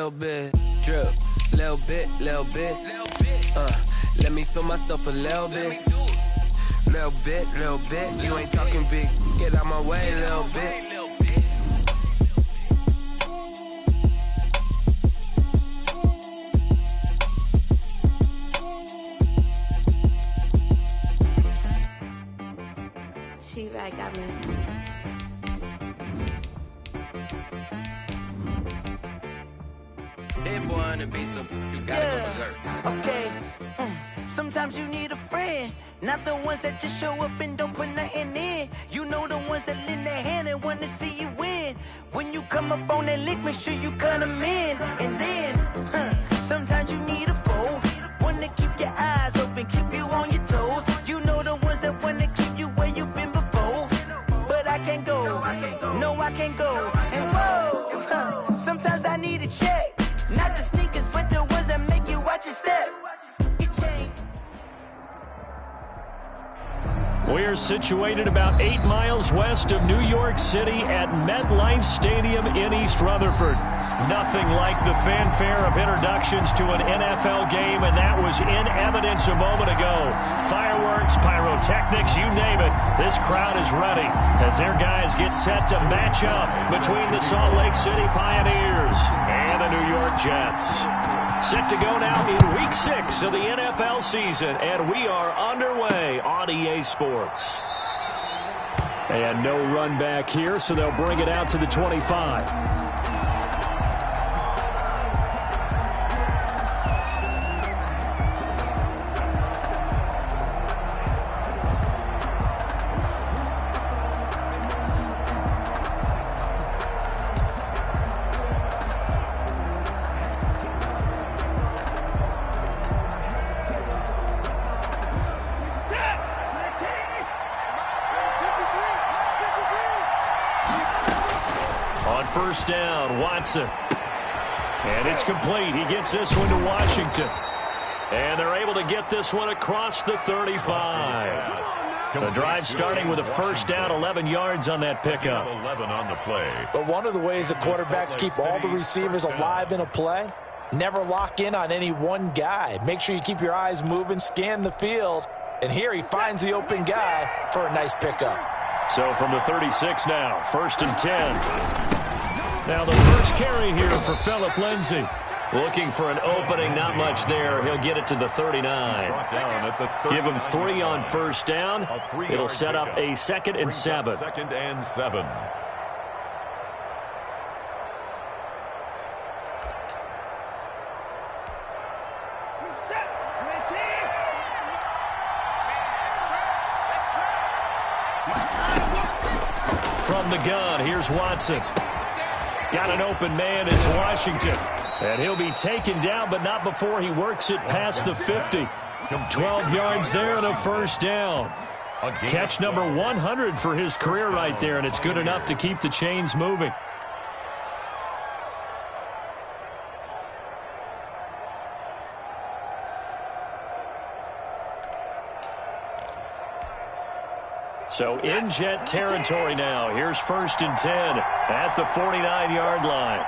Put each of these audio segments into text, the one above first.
little bit. Drip, little bit, little bit. Let me feel myself a little bit. Little bit, little bit. You ain't talking big. Get out my way, little bit. She-Rag got me. That boy on the beat, so you gotta go berserk. Okay. Sometimes you need a friend, not the ones that just show up and don't put nothing in. You know the ones that lend their hand and want to see you win. When you come up on that lick, make sure you cut them in. And then, sometimes you need a foe, one to keep your eyes open, keep you on your toes. You know the ones that want to keep you where you've been before. But I can't go, no I can't go. And whoa, sometimes I need a check. Not the sneakers, but the ones that make you watch your step. We're situated about 8 miles west of New York City at MetLife Stadium in East Rutherford. Nothing like the fanfare of introductions to an NFL game, and that was in evidence a moment ago. Fireworks, pyrotechnics, you name it. This crowd is ready as their guys get set to match up between the Salt Lake City Pioneers and the New York Jets. Set to go now in Week 6 of the NFL season, and we are underway on EA Sports. And no run back here, so they'll bring it out to the 25. First down, Watson. And it's complete. He gets this one to Washington. And they're able to get this one across the 35. The drive starting with a first down, 11 yards on that pickup. 11 on the play. But one of the ways the quarterbacks keep all the receivers alive in a play, never lock in on any one guy. Make sure you keep your eyes moving, scan the field. And here he finds the open guy for a nice pickup. So from the 36 now, first and 10. Now the first carry here for Phillip Lindsay. Looking for an opening, not much there. He'll get it to the 39. Give him 3 on first down. It'll set up a 2nd and 7. 2nd and 7. From the gun, here's Watson. Got an open man, it's Washington. And he'll be taken down, but not before he works it past the 50. 12 yards there and a first down. Catch number 100 for his career right there, and it's good enough to keep the chains moving. So in Jet territory now. Here's first and 10 at the 49-yard line.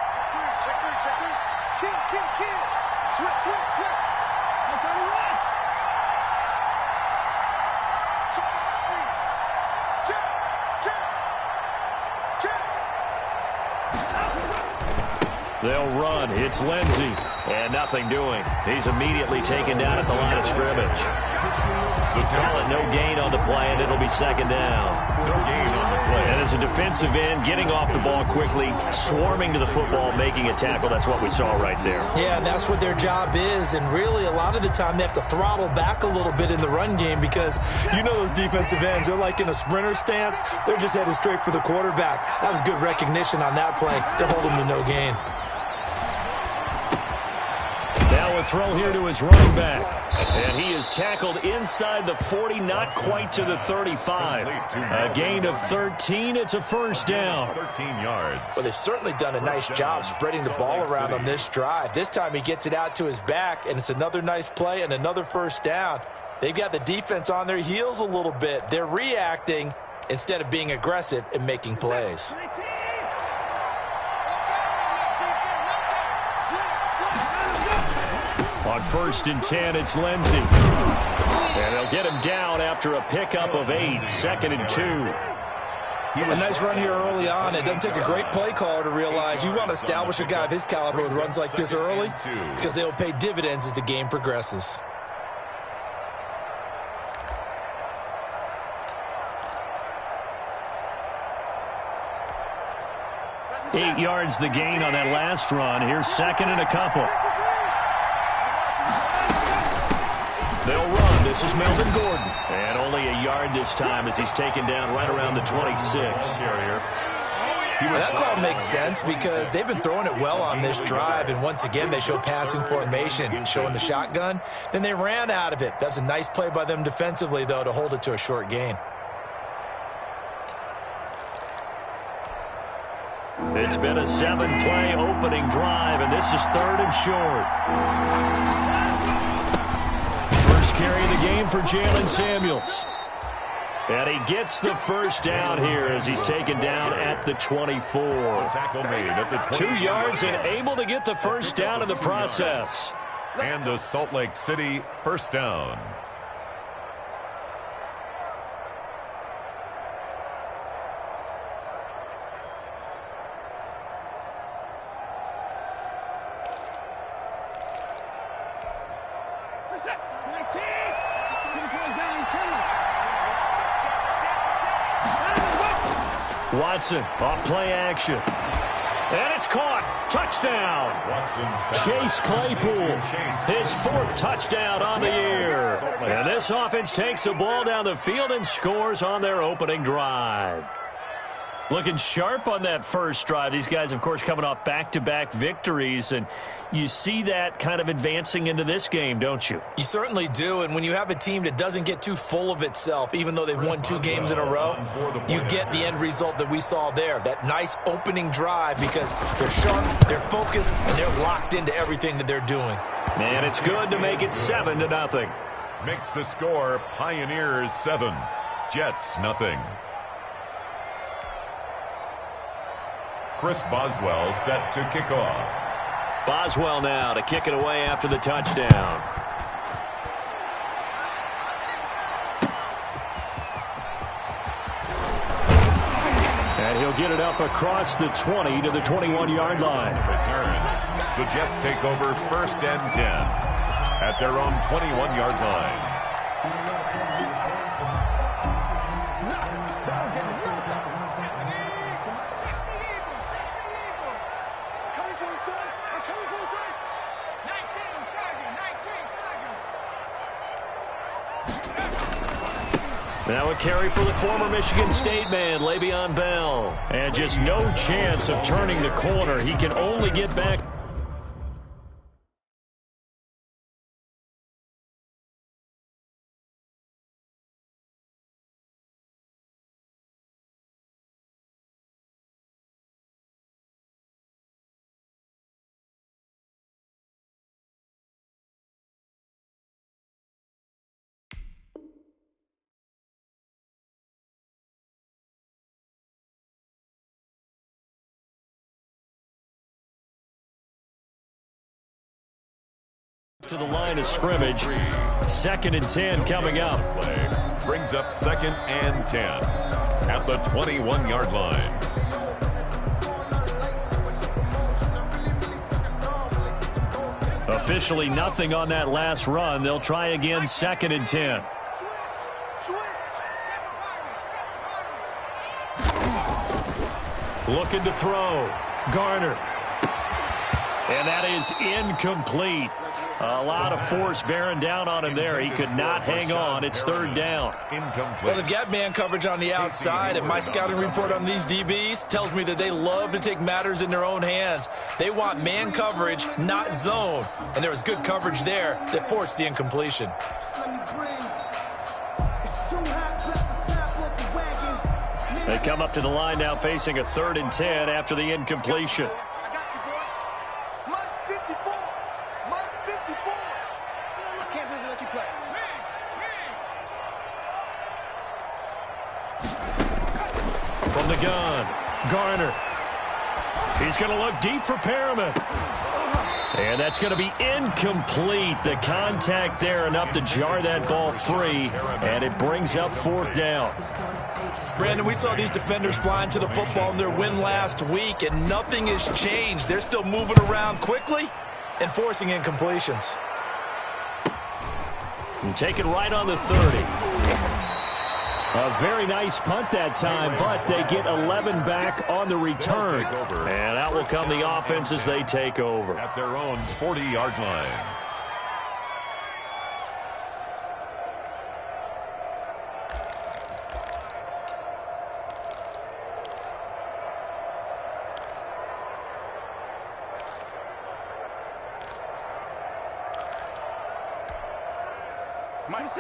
They'll run. It's Lindsay. And nothing doing. He's immediately taken down at the line of scrimmage. We call it no gain on the play, and it'll be second down. No gain on the play. And as a defensive end, getting off the ball quickly, swarming to the football, making a tackle, that's what we saw right there. Yeah, that's what their job is, and really a lot of the time they have to throttle back a little bit in the run game because you know those defensive ends, they're like in a sprinter stance. They're just headed straight for the quarterback. That was good recognition on that play to hold him to no gain. Now a throw here to his running back. And he is tackled inside the 40, not quite to the 35. A gain of 13. It's a first down. 13 yards. Well, they've certainly done a nice job spreading the ball around on this drive. This time he gets it out to his back, and it's another nice play and another first down. They've got the defense on their heels a little bit. They're reacting instead of being aggressive and making plays. On 1st and 10, it's Lindsey. And they'll get him down after a pickup of 8. 2nd and 2. A nice run here early on. It doesn't take a great play caller to realize you want to establish a guy of his caliber with runs like this early because they'll pay dividends as the game progresses. 8 yards the gain on that last run. Here's 2nd and a couple. They'll run. This is Melvin Gordon. And only a yard this time as he's taken down right around the 26. That call makes sense because they've been throwing it well on this drive, and once again they show passing formation, showing the shotgun. Then they ran out of it. That's a nice play by them defensively, though, to hold it to a short gain. It's been a 7-play opening drive, and this is 3rd and short. First carry of the game for Jalen Samuels. And he gets the first down here as he's taken down at the 24. 2 yards and able to get the first down in the process. And the Salt Lake City first down. Watson off play action. And it's caught. Touchdown. Chase Claypool. His 4th touchdown on the year. And this offense takes the ball down the field and scores on their opening drive. Looking sharp on that first drive. These guys, of course, coming off back-to-back victories, and you see that kind of advancing into this game, don't you? You certainly do, and when you have a team that doesn't get too full of itself, even though they've won 2 games in a row, you get the end result that we saw there, that nice opening drive because they're sharp, they're focused, and they're locked into everything that they're doing. And it's good to make it 7-0. Makes the score Pioneers 7, Jets nothing. Chris Boswell set to kick off. Boswell now to kick it away after the touchdown. And he'll get it up across the 20 to the 21-yard line. Return. The Jets take over 1st and 10 at their own 21-yard line. Now a carry for the former Michigan State man, Le'Veon Bell. And just no chance of turning the corner. He can only get back. To the line of scrimmage. 2nd and 10 coming up. Play brings up 2nd and 10 at the 21-yard line. Officially nothing on that last run. They'll try again 2nd and 10. Looking to throw. Garner. And that is incomplete. A lot of force bearing down on him there. He could not hang on. It's 3rd down. Well, they've got man coverage on the outside, and my scouting report on these DBs tells me that they love to take matters in their own hands. They want man coverage, not zone. And there was good coverage there that forced the incompletion. They come up to the line now facing a 3rd and 10 after the incompletion. From the gun, Garner. He's going to look deep for Perriman. And that's going to be incomplete. The contact there enough to jar that ball free, and it brings up 4th down. Brandon, we saw these defenders flying to the football in their win last week, and nothing has changed. They're still moving around quickly and forcing incompletions. And take it right on the 30. A very nice punt that time, but they get 11 back on the return. And out will come the offense as they take over. At their own 40-yard line.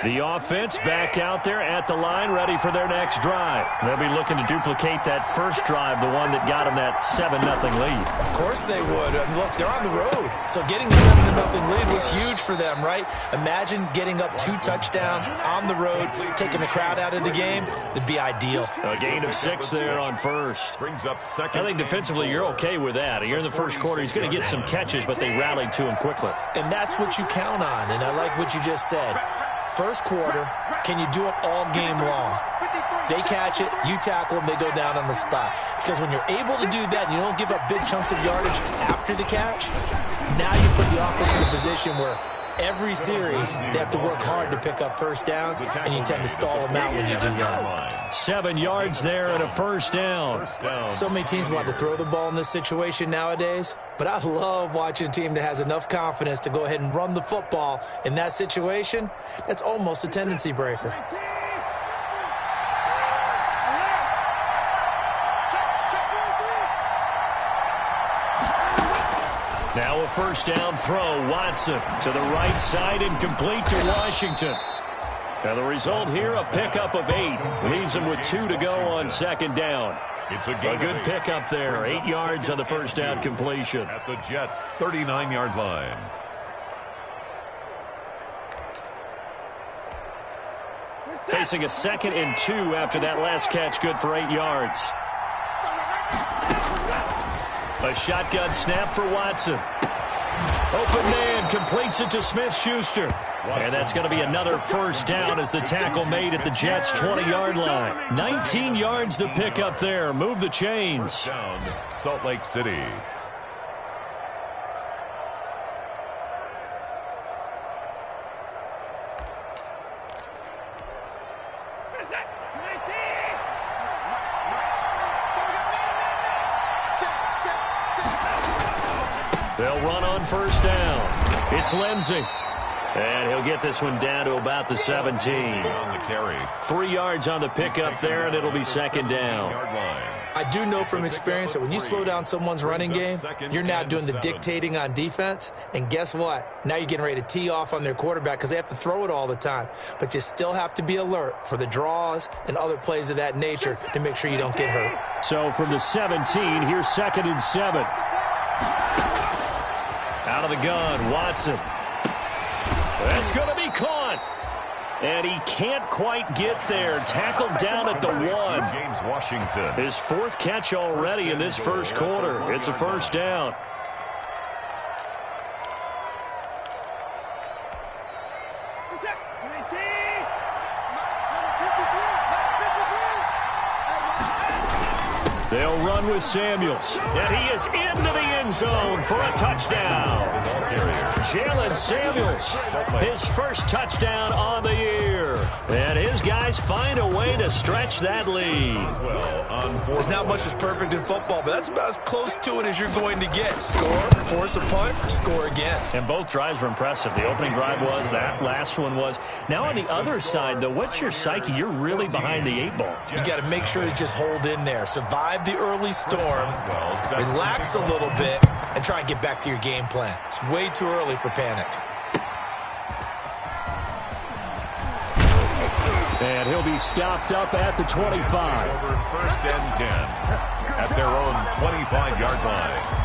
The offense back out there at the line, ready for their next drive. They'll be looking to duplicate that first drive, the one that got them that 7-0 lead. Of course they would. And look, they're on the road. So getting the 7-0 lead was huge for them, right? Imagine getting up 2 touchdowns on the road, taking the crowd out of the game. It'd be ideal. A gain of 6 there on first. Brings up second. I think defensively you're okay with that. You're in the first quarter. He's going to get some catches, but they rallied to him quickly. And that's what you count on. And I like what you just said. First quarter, can you do it all game long? They catch it, you tackle them, they go down on the spot. Because when you're able to do that and you don't give up big chunks of yardage after the catch, now you put the offense in a position where every series they have to work hard to pick up first downs, and you tend to stall them out when you do that. 7 yards there and a first down. So many teams want to throw the ball in this situation nowadays, but I love watching a team that has enough confidence to go ahead and run the football in that situation. That's almost a tendency breaker. Now a first down throw. Watson to the right side and complete to Washington. And the result here, a pickup of 8. Leaves them with 2 to go on second down. It's a good pickup there. 8 yards on the first down completion. At the Jets' 39-yard line. Facing a 2nd and 2 after that last catch, good for 8 yards. A shotgun snap for Watson. Open man completes it to Smith-Schuster. And that's going to be another first down as the tackle made at the Jets' 20-yard line. 19 yards to pick up there. Move the chains. Down, Salt Lake City. They'll run on first down. It's Lindsey. And he'll get this one down to about the 17. On the carry. 3 yards on the pickup there, and it'll be second down. I do know from experience that when you slow down someone's running game, you're now doing the dictating on defense. And guess what? Now you're getting ready to tee off on their quarterback because they have to throw it all the time. But you still have to be alert for the draws and other plays of that nature to make sure you don't get hurt. So from the 17, here's 2nd and 7. Out of the gun, Watson. That's going to be caught. And he can't quite get there. Tackled down at the 1. James Washington. His 4th catch already in this first quarter. It's a first down. They'll run with Samuels. And he is into the end zone for a touchdown. Jalen Samuels, his first touchdown on the year. And his guys find a way to stretch that lead. There's not much that's perfect in football, but that's about as close to it as you're going to get. Score, force a punt, score again. And both drives were impressive. The opening drive was, that last one was. Now on the other side, though, what's your psyche? You're really behind the 8 ball. You got to make sure to just hold in there. Survive the early storm, relax a little bit, and try and get back to your game plan. It's way too early for panic. And he'll be stopped up at the 25. Over 1st and 10 at their own 25-yard line.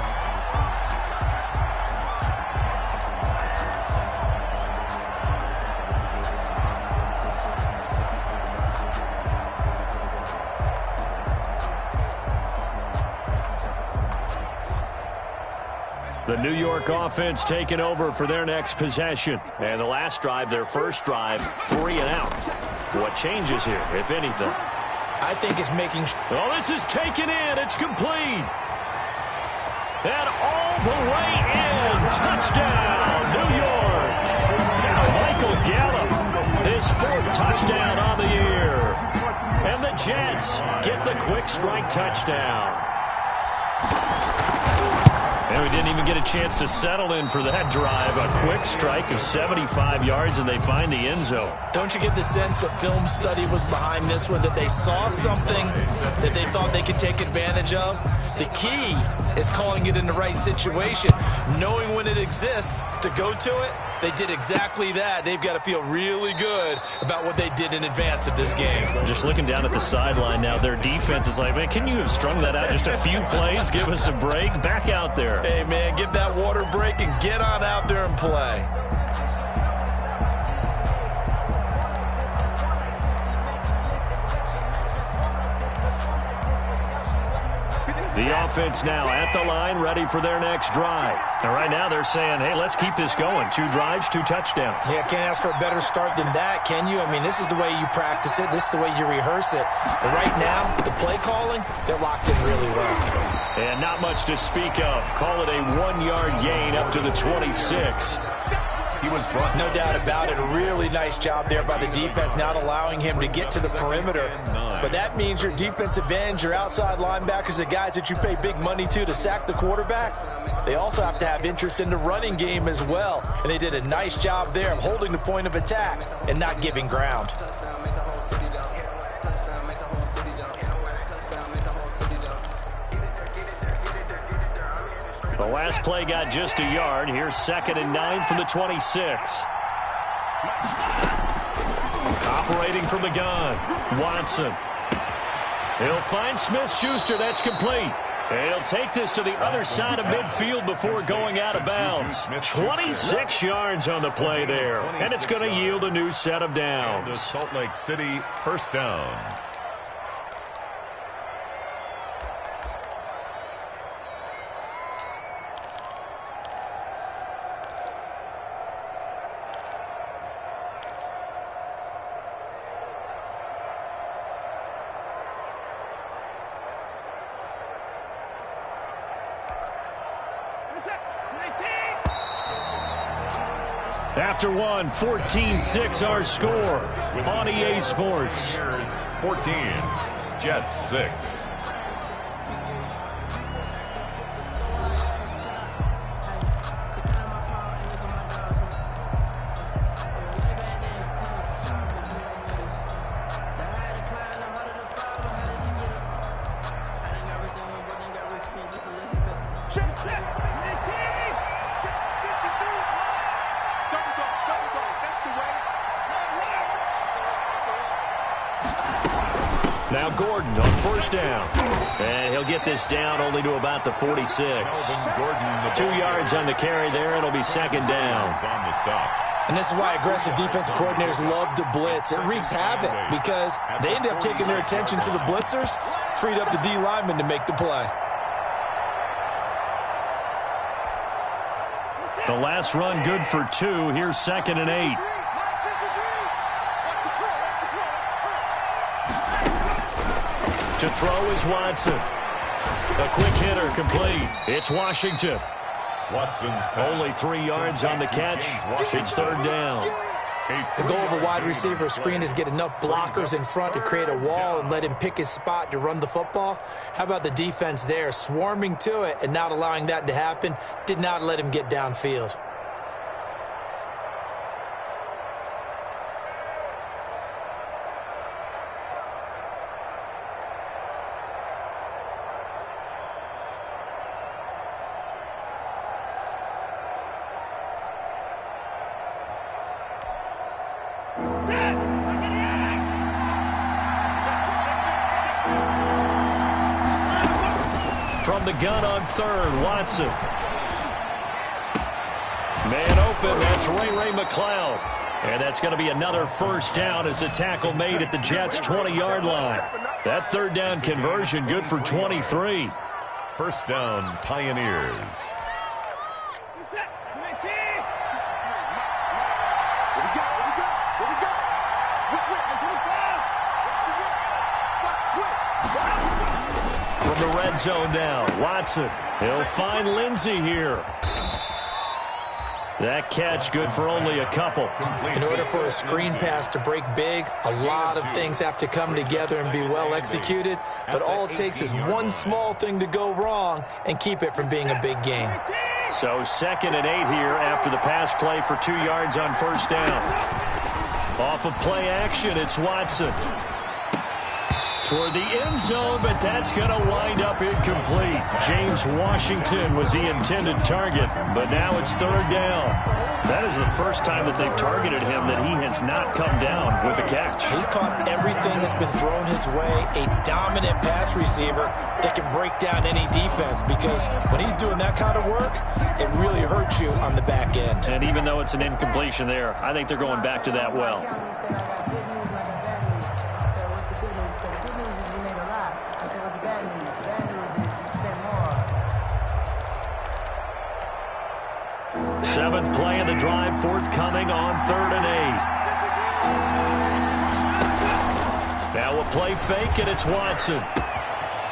The New York offense taking over for their next possession. And the last drive, their first drive, 3 and out. What changes here, if anything? I think it's making... Oh, this is taken in. It's complete. And all the way in. Touchdown, New York. Michael Gallup, his 4th touchdown on the year. And the Jets get the quick strike touchdown. And we didn't even get a chance to settle in for that drive. A quick strike of 75 yards, and they find the end zone. Don't you get the sense that film study was behind this one, that they saw something that they thought they could take advantage of? The key is calling it in the right situation, knowing when it exists to go to it. They did exactly that. They've got to feel really good about what they did in advance of this game. Just looking down at the sideline now, their defense is like, man, can you have strung that out just a few plays? Give us a break. Back out there. Hey, man, get that water break and get on out there and play. The offense now at the line, ready for their next drive. And right now they're saying, hey, let's keep this going. 2 drives, 2 touchdowns. Yeah, can't ask for a better start than that, can you? I mean, this is the way you practice it. This is the way you rehearse it. But right now, the play calling, they're locked in really well. And not much to speak of. Call it a 1-yard gain up to the 26. He was brought. No doubt about it. A really nice job there by the defense, not allowing him to get to the perimeter. But that means your defensive ends, your outside linebackers, the guys that you pay big money to sack the quarterback, they also have to have interest in the running game as well. And they did a nice job there of holding the point of attack and not giving ground. The last play got just a yard. Here's 2nd and 9 from the 26. Operating from the gun, Watson. He'll find Smith-Schuster. That's complete. And he'll take this to the other side of midfield before going out of bounds. 26 yards on the play there. And it's going to yield a new set of downs. The Salt Lake City first down. After one, 14-6 our score on EA Sports. 14, Jets 6. Now Gordon on first down. And he'll get this down only to about the 46. 2 yards on the carry there. It'll be 2nd down. On the stop. And this is why aggressive defensive coordinators love to blitz. It wreaks havoc because they end up taking their attention to the blitzers, freed up the D lineman to make the play. The last run good for 2. Here's 2nd and 8. To throw is Watson. A quick hitter complete. It's Washington. Watson's only 3 yards on the catch. It's 3rd down. The goal of a wide receiver screen is get enough blockers in front to create a wall and let him pick his spot to run the football. How about the defense there, swarming to it and not allowing that to happen? Did not let him get downfield. From the gun on 3rd, Watson. Man open, that's Ray McLeod. And that's going to be another first down as the tackle made at the Jets' 20-yard line. That 3rd down conversion good for 23. First down, Pioneers. From the red zone now, Watson. He'll find Lindsey here. That catch good for only a couple. In order for a screen pass to break big, a lot of things have to come together and be well executed. But all it takes is one small thing to go wrong and keep it from being a big game. So 2nd and 8 here after the pass play for 2 yards on first down. Off of play action, it's Watson. Toward the end zone, but that's going to wind up incomplete. James Washington was the intended target, but now it's 3rd down. That is the first time that they've targeted him that he has not come down with a catch. He's caught everything that's been thrown his way, a dominant pass receiver that can break down any defense, because when he's doing that kind of work, it really hurts you on the back end. And even though it's an incompletion there, I think they're going back to that well. Seventh play of the drive forthcoming on 3rd and 8. Now a play fake, and it's Watson.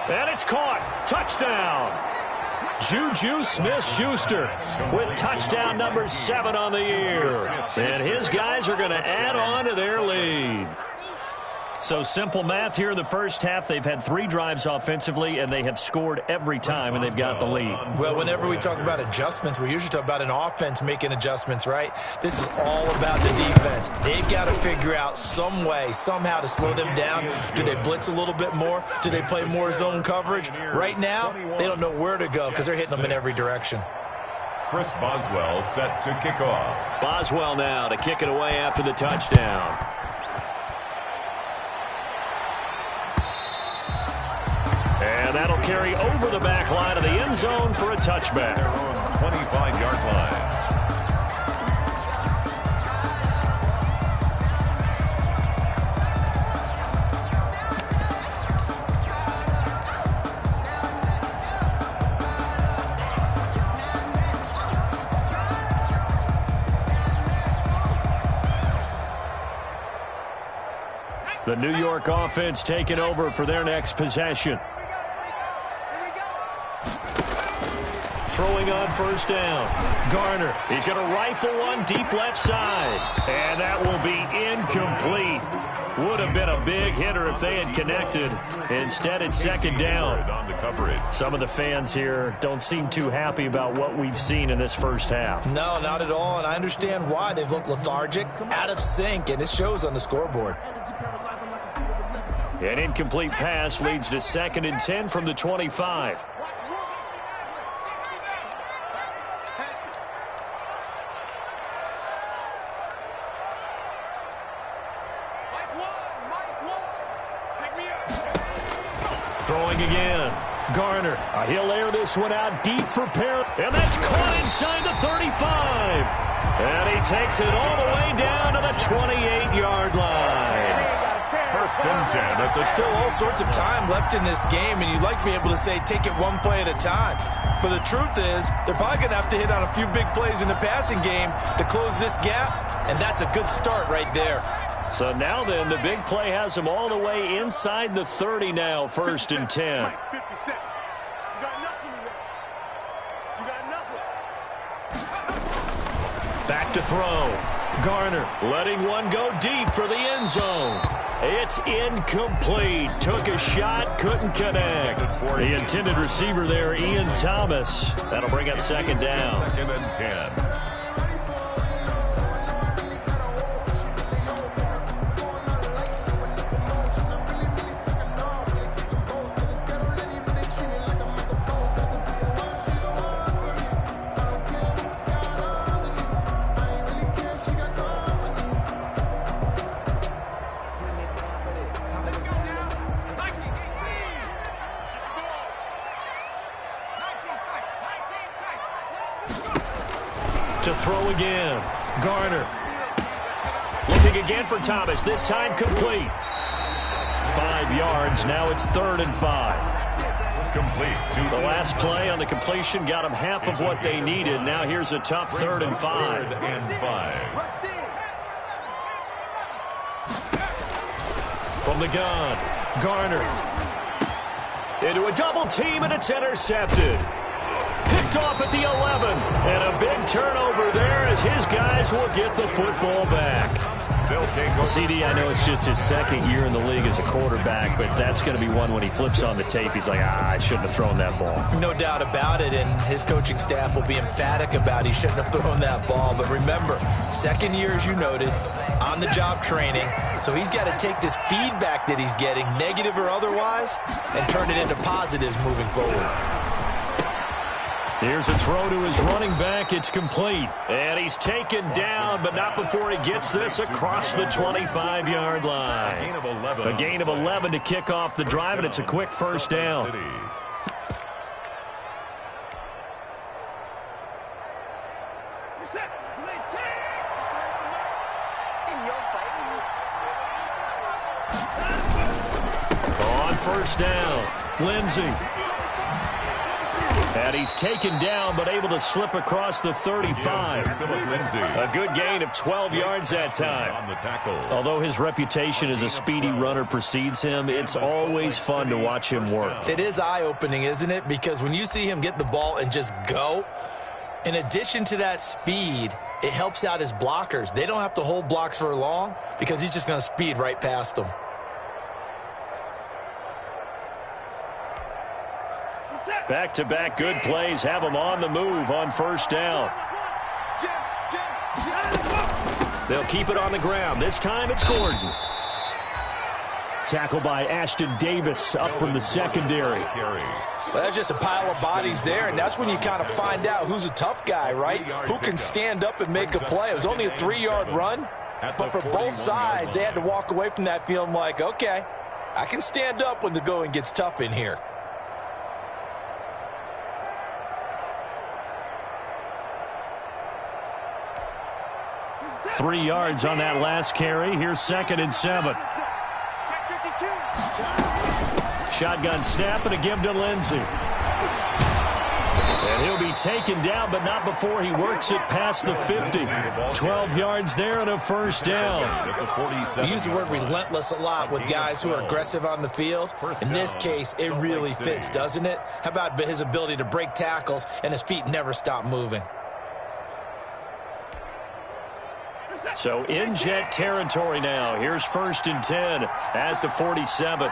And it's caught. Touchdown. Juju Smith-Schuster with touchdown number 7 on the year. And his guys are going to add on to their lead. So simple math here in the first half. They've had 3 drives offensively, and they have scored every time, and they've got the lead. Well, whenever we talk about adjustments, we usually talk about an offense making adjustments, right? This is all about the defense. They've got to figure out some way, somehow to slow them down. Do they blitz a little bit more? Do they play more zone coverage? Right now, they don't know where to go because they're hitting them in every direction. Chris Boswell set to kick off. Boswell now to kick it away after the touchdown. And that'll carry over the back line of the end zone for a touchback. Their own 25-yard line. The New York offense taking over for their next possession. Throwing on first down. Garner. He's going to rifle one deep left side. And that will be incomplete. Would have been a big hitter if they had connected. Instead, it's 2nd down. Some of the fans here don't seem too happy about what we've seen in this first half. No, not at all, and I understand why. They've looked lethargic, out of sync, and it shows on the scoreboard. An incomplete pass leads to 2nd and 10 from the 25. Throwing again. Garner. He'll air this one out deep for Perry. And that's caught inside the 35. And he takes it all the way down to the 28-yard line. 1st and 10. There's still all sorts of time left in this game, and you'd like to be able to say take it one play at a time. But the truth is, they're probably going to have to hit on a few big plays in the passing game to close this gap, and that's a good start right there. So now then, the big play has them all the way inside the 30 now, 1st and 10. Back to throw. Garner letting one go deep for the end zone. It's incomplete. Took a shot, couldn't connect. The intended receiver there, Ian Thomas. That'll bring up 2nd down. 2nd and 10. To throw again. Garner. Looking again for Thomas. This time complete. 5 yards. Now it's 3rd and 5. Complete. The last play on the completion got them half of what they needed. Now here's a tough 3rd and 5. 3rd and 5. From the gun, Garner. Into a double team, and it's intercepted. Picked off at the 11. And a big turnover there as his guys will get the football back. CD, I know it's just his 2nd year in the league as a quarterback, but that's going to be one when he flips on the tape. He's like, I shouldn't have thrown that ball. No doubt about it, and his coaching staff will be emphatic about he shouldn't have thrown that ball. But remember, 2nd year, as you noted, on-the-job training, so he's got to take this feedback that he's getting, negative or otherwise, and turn it into positives moving forward. Here's a throw to his running back. It's complete. And he's taken down, but not before he gets this across the 25-yard line. A gain of 11 to kick off the drive, and it's a quick first down. On first down, Lindsey. And he's taken down, but able to slip across the 35. A good gain of 12 yards that time. Although his reputation as a speedy runner precedes him, it's always fun to watch him work. It is eye-opening, isn't it? Because when you see him get the ball and just go, in addition to that speed, it helps out his blockers. They don't have to hold blocks for long because he's just going to speed right past them. Back-to-back good plays have him on the move on first down. They'll keep it on the ground. This time it's Gordon. Tackled by Ashton Davis up from the secondary. Well, that's just a pile of bodies there, and that's when you kind of find out who's a tough guy, right? Who can stand up and make a play. It was only a 3-yard run, but for both sides, they had to walk away from that feeling like, okay, I can stand up when the going gets tough in here. Three yards on that last carry. Here's 2nd and 7. Shotgun snap and a give to Lindsey. And he'll be taken down, but not before he works it past the 50. 12 yards there and a first down. We use the word relentless a lot with guys who are aggressive on the field. In this case, it really fits, doesn't it? How about his ability to break tackles and his feet never stop moving? So in jet territory now. Here's 1st and 10 at the 47.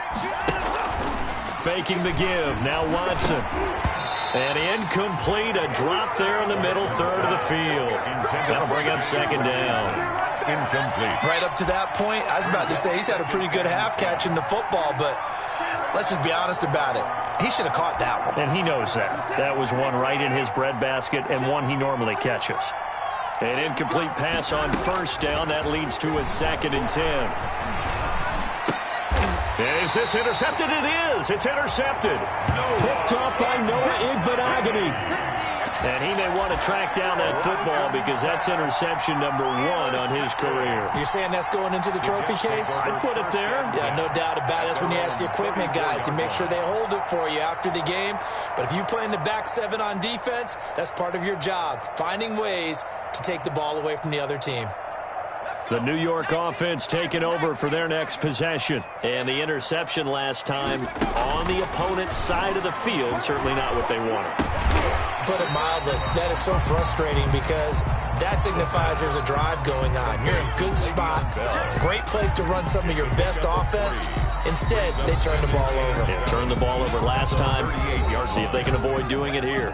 Faking the give. Now Watson. And incomplete. A drop there in the middle third of the field. That'll bring up 2nd down. Incomplete. Right up to that point, I was about to say he's had a pretty good half catching the football, but let's just be honest about it. He should have caught that one. And he knows that. That was one right in his breadbasket and one he normally catches. An incomplete pass on first down. That leads to a 2nd and 10. Is this intercepted? It is. It's intercepted. Picked off by Noah Igbenogany. And he may want to track down that football because that's interception number 1 on his career. You're saying that's going into the trophy case? I'd put it there. Yeah, no doubt about it. That's when you ask the equipment guys to make sure they hold it for you after the game. But if you play in the back 7 on defense, that's part of your job, finding ways to take the ball away from the other team. The New York offense taking over for their next possession. And the interception last time on the opponent's side of the field, certainly not what they wanted. Put it mildly, that is so frustrating because that signifies there's a drive going on. You're in a good spot, great place to run some of your best offense. Instead, they turn the ball over. Yeah, turned the ball over last time. See if they can avoid doing it here.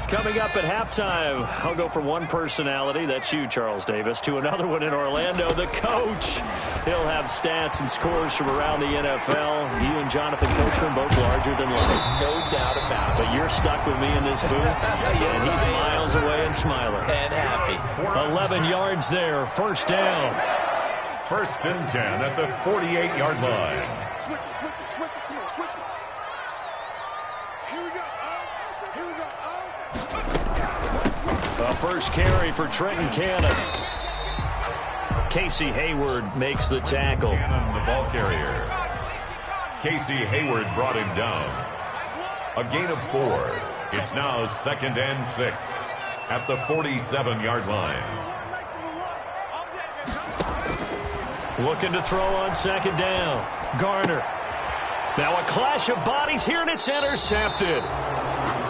Coming up at halftime, I'll go from one personality, that's you, Charles Davis, to another one in Orlando, the coach. He'll have stats and scores from around the NFL. You and Jonathan Coachman both larger than life. No doubt about it. But you're stuck with me in this booth, Yes, and he's miles away and smiling. And happy. 11 yards there, first down. 1st and 10 at the 48-yard line. The first carry for Trenton Cannon. Casey Hayward makes the tackle. Cannon, the ball carrier. Casey Hayward brought him down. A gain of 4. It's now 2nd and 6 at the 47-yard line. Looking to throw on 2nd down. Garner. Now a clash of bodies here, and it's intercepted.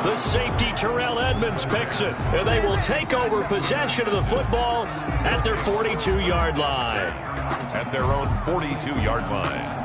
The safety, Terrell Edmonds, picks it, and they will take over possession of the football at their 42-yard line. At their own 42-yard line.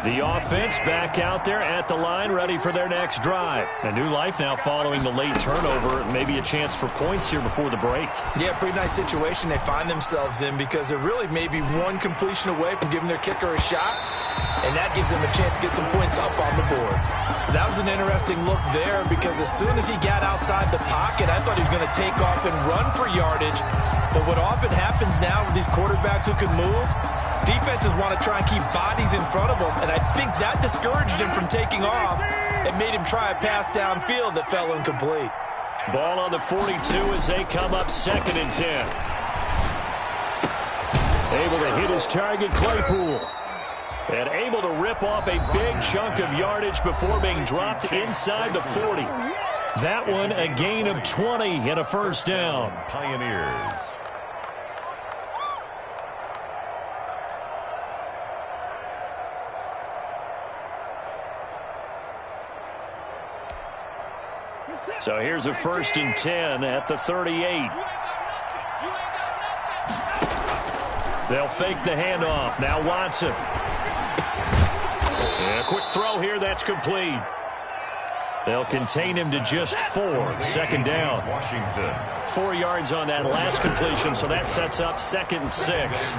The offense back out there at the line, ready for their next drive. A new life now following the late turnover. Maybe a chance for points here before the break. Yeah, pretty nice situation they find themselves in because they're really maybe one completion away from giving their kicker a shot, and that gives them a chance to get some points up on the board. That was an interesting look there because as soon as he got outside the pocket, I thought he was going to take off and run for yardage. But what often happens now with these quarterbacks who can move, defenses want to try and keep bodies in front of them, and I think that discouraged him from taking off and made him try a pass downfield that fell incomplete. Ball on the 42 as they come up 2nd and 10. Able to hit his target, Claypool. And able to rip off a big chunk of yardage before being dropped inside the 40. That one a gain of 20 and a 1st down. Pioneers. So here's a 1st and 10 at the 38. They'll fake the handoff. Now Watson. And a quick throw here. That's complete. They'll contain him to just 4. 2nd down. Washington. 4 yards on that last completion, so that sets up 2nd and 6.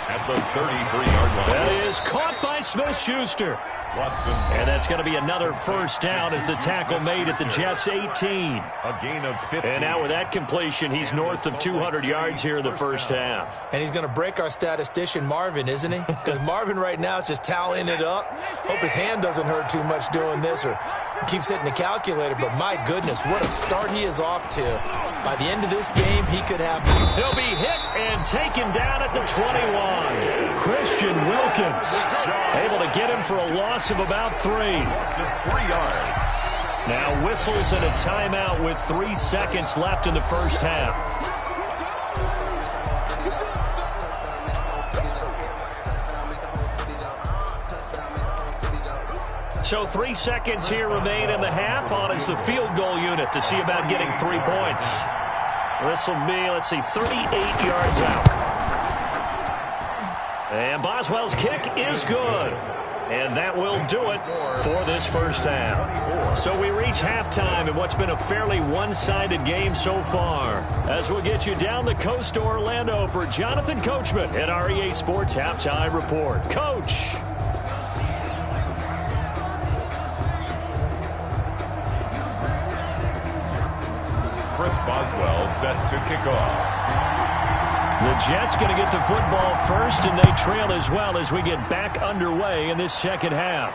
At the 33-yard line. That is caught by Smith-Schuster. And that's going to be another 1st down as the tackle made at the Jets' 18. A gain of 15. And now with that completion, he's north of 200 yards here in the 1st half. And he's going to break our statistician Marvin, isn't he? Because Marvin right now is just tallying it up. Hope his hand doesn't hurt too much doing this or keeps hitting the calculator. But my goodness, what a start he is off to. By the end of this game, he could have... He'll be hit and taken down at the 21. Christian Wilkins able to get him for a loss of about 3. 3 yards. Now whistles and a timeout with 3 seconds left in the 1st half. So 3 seconds here remain in the half. On is the field goal unit to see about getting 3 points. This will be, let's see, 38 yards out. And Boswell's kick is good. And that will do it for this 1st half. So we reach halftime in what's been a fairly one-sided game so far. As we'll get you down the coast to Orlando for Jonathan Coachman at our EA Sports Halftime Report. Coach. Chris Boswell set to kick off. The Jets going to get the football first, and they trail as well as we get back underway in this 2nd half.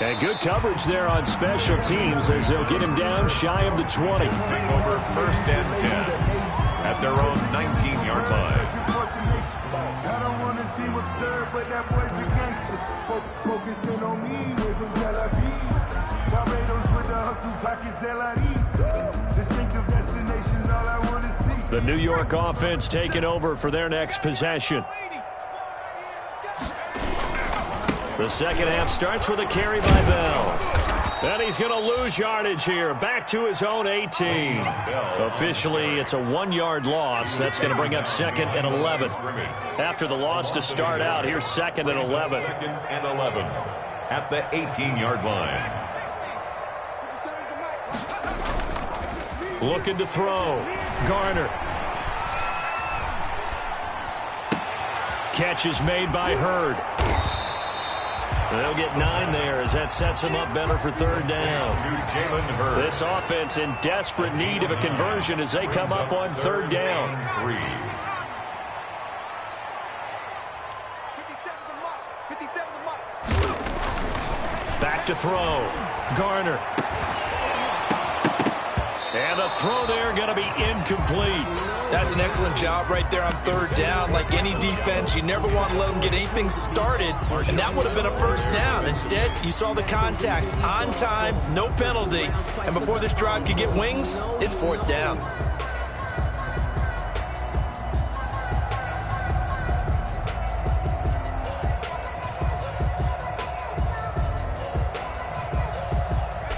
And good coverage there on special teams as they'll get him down shy of the 20. Over 1st and 10 at their own 19-yard line. I don't want to see what's served, but that boy's a gangster. Focusing on me, way from Tel Aviv. Barbados with the hustle pockets, LREs. Distinctive destinations, all I want to see. The New York offense taking over for their next possession. The 2nd half starts with a carry by Bell. And he's going to lose yardage here. Back to his own 18. Officially, it's a 1-yard loss. That's going to bring up 2nd and 11. After the loss to start out, here's 2nd and 11. 2nd and 11 at the 18-yard line. Looking to throw. Garner. Catch is made by Hurd. They'll get 9 there as that sets them up better for 3rd down. To Jalen Hurd. This offense in desperate need of a conversion as they come up on 3rd down. 3. to throw. Garner. And the throw there going to be incomplete. That's an excellent job right there on third down. Like any defense, you never want to let them get anything started, and that would have been a first down. Instead, you saw the contact on time, no penalty, and before this drive could get wings, it's fourth down.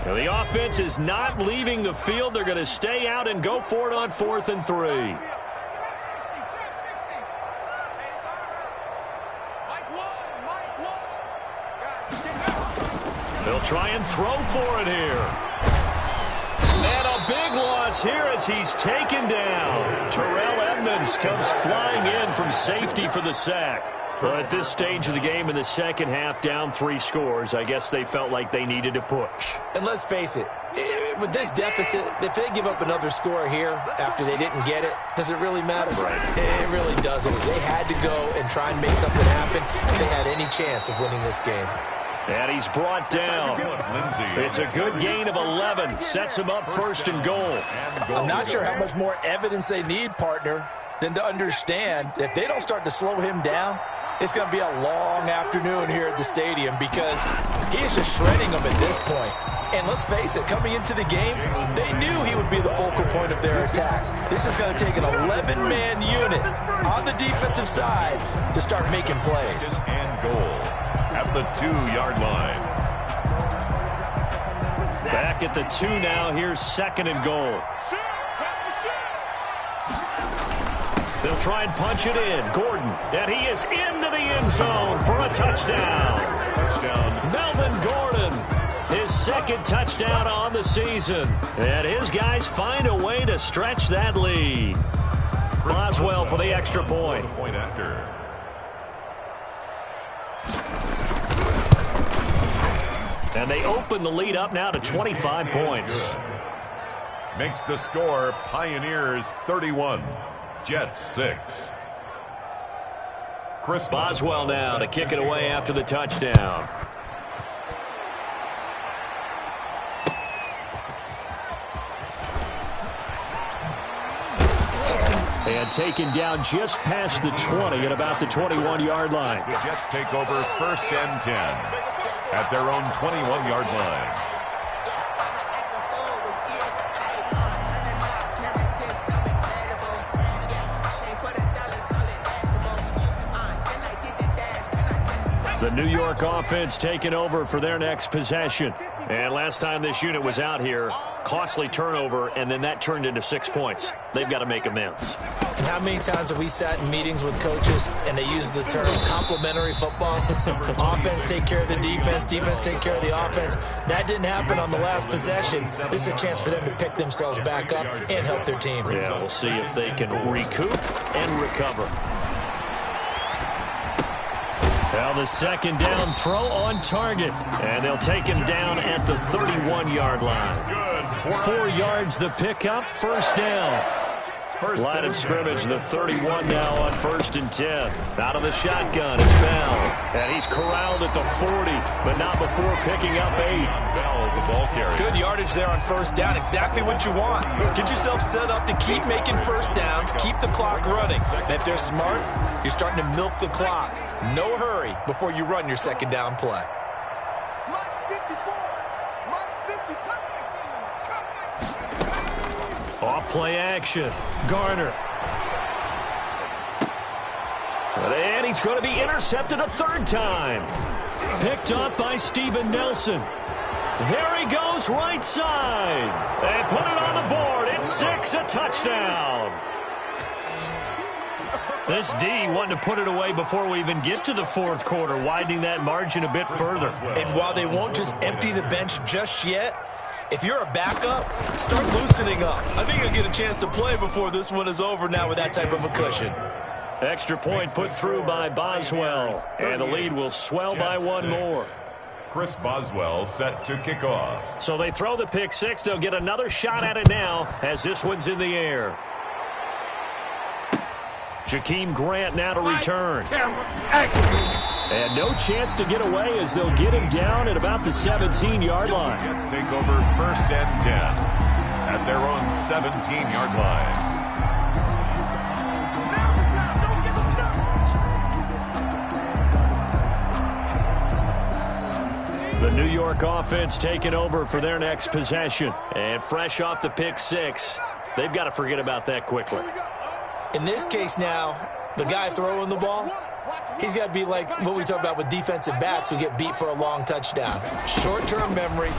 Now the offense is not leaving the field. They're going to stay out and go for it on 4th and 3. They'll try and throw for it here. And a big loss here as he's taken down. Terrell Edmonds comes flying in from safety for the sack. Well, at this stage of the game in the second half, down 3 scores, I guess they felt like they needed to push. And let's face it, with this deficit, if they give up another score here after they didn't get it, does it really matter? Right. It really doesn't. They had to go and try and make something happen if they had any chance of winning this game. And he's brought down. It's a good gain of 11. Sets him up 1st and goal. I'm not sure how much more evidence they need, partner, than to understand that if they don't start to slow him down, it's going to be a long afternoon here at the stadium because he is just shredding them at this point. And let's face it, coming into the game, they knew he would be the focal point of their attack. This is going to take an 11-man unit on the defensive side to start making plays. And goal at the 2-yard line. Back at the 2 now. Here's 2nd and goal. They'll try and punch it in. Gordon, and he is into the end zone for a touchdown. Melvin Gordon, his 2nd touchdown on the season. And his guys find a way to stretch that lead. Boswell for the extra point. And they open the lead up now to 25 points. Makes the score Pioneers 31. Jets 6. Chris Boswell now to kick it away after the touchdown. And taken down just past the 20 at about the 21-yard line. The Jets take over 1st and 10 at their own 21-yard line. The New York offense taking over for their next possession. And last time this unit was out here, costly turnover, and then that turned into 6 points. They've got to make amends. And how many times have we sat in meetings with coaches and they use the term complementary football? Offense take care of the defense, defense take care of the offense. That didn't happen on the last possession. This is a chance for them to pick themselves back up and help their team. Yeah, we'll see if they can recoup and recover. Now the 2nd down throw on target. And they'll take him down at the 31-yard line. 4 yards the pickup, 1st down. Line of scrimmage, the 31 now on 1st and 10. Out of the shotgun, it's Bell. And he's corralled at the 40, but not before picking up 8. Bell, the ball carrier. Good yardage there on 1st down. Exactly what you want. Get yourself set up to keep making 1st downs, keep the clock running. And if they're smart, you're starting to milk the clock. No hurry before you run your 2nd down play. Off play action. Garner. And he's going to be intercepted a 3rd time. Picked up by Steven Nelson. There he goes right side. They put it on the board. It's 6, a touchdown. This D wanting to put it away before we even get to the 4th quarter, widening that margin a bit further. And while they won't just empty the bench just yet, if you're a backup, start loosening up. I think you'll get a chance to play before this one is over now with that type of a cushion. Extra point put through by Boswell, and the lead will swell by 1 more. Chris Boswell set to kick off. So they throw the pick 6. They'll get another shot at it now as this one's in the air. Jakeem Grant now to return. And no chance to get away as they'll get him down at about the 17-yard line. Jets take over 1st and 10 at their own 17-yard line. The New York offense taking over for their next possession. And fresh off the pick six, they've got to forget about that quickly. In this case now, the guy throwing the ball, he's got to be like what we talk about with defensive backs who get beat for a long touchdown. Short-term memory,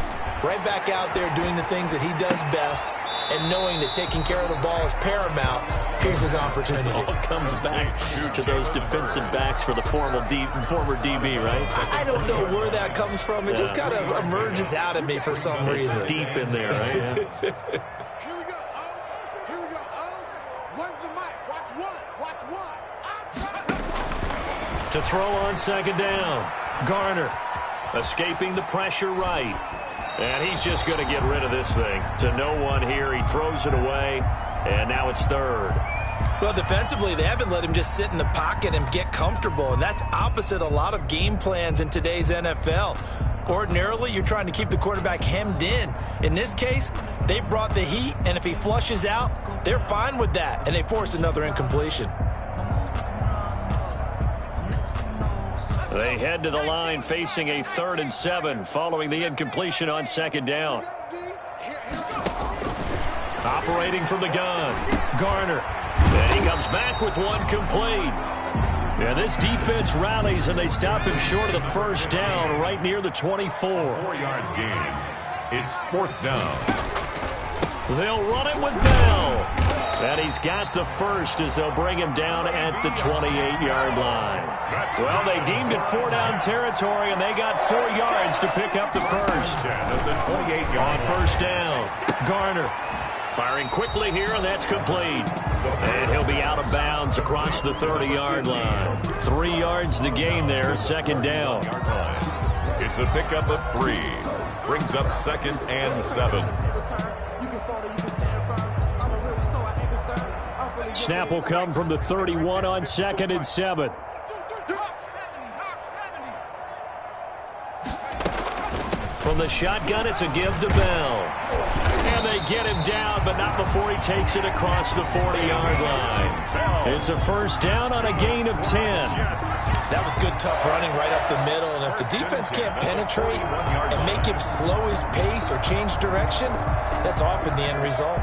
right back out there doing the things that he does best, and knowing that taking care of the ball is paramount. Here's his opportunity. It all comes back to those defensive backs for the former DB, right? I don't know where that comes from. It just kind of emerges out of me for some reason. It's deep in there, right? Yeah. Here we go. Where's the mic? Watch one. To throw on 2nd down. Garner escaping the pressure right. And he's just going to get rid of this thing. To no one here. He throws it away. And now it's 3rd. Well, defensively, they haven't let him just sit in the pocket and get comfortable, and that's opposite a lot of game plans in today's NFL. Ordinarily, you're trying to keep the quarterback hemmed in. In this case, they brought the heat, and if he flushes out, they're fine with that, and they force another incompletion. They head to the line facing a 3rd and 7 following the incompletion on 2nd down. Operating from the gun, Garner. And he comes back with one complete. And this defense rallies, and they stop him short of the 1st down right near the 24. 4-yard gain. It's 4th down. They'll run it with Bell. And he's got the 1st as they'll bring him down at the 28-yard line. Well, they deemed it 4-down territory, and they got 4 yards to pick up the 1st. On 1st down, Garner. Firing quickly here, and that's complete. And he'll be out of bounds across the 30-yard line. 3 yards the gain there, 2nd down. It's a pickup of 3. Brings up 2nd and 7. Snap will come from the 31 on 2nd and 7. From the shotgun, it's a give to Bell. And they get him down, but not before he takes it across the 40-yard line. It's a 1st down on a gain of 10. That was good, tough running right up the middle, and if the defense can't penetrate and make him slow his pace or change direction, that's often the end result.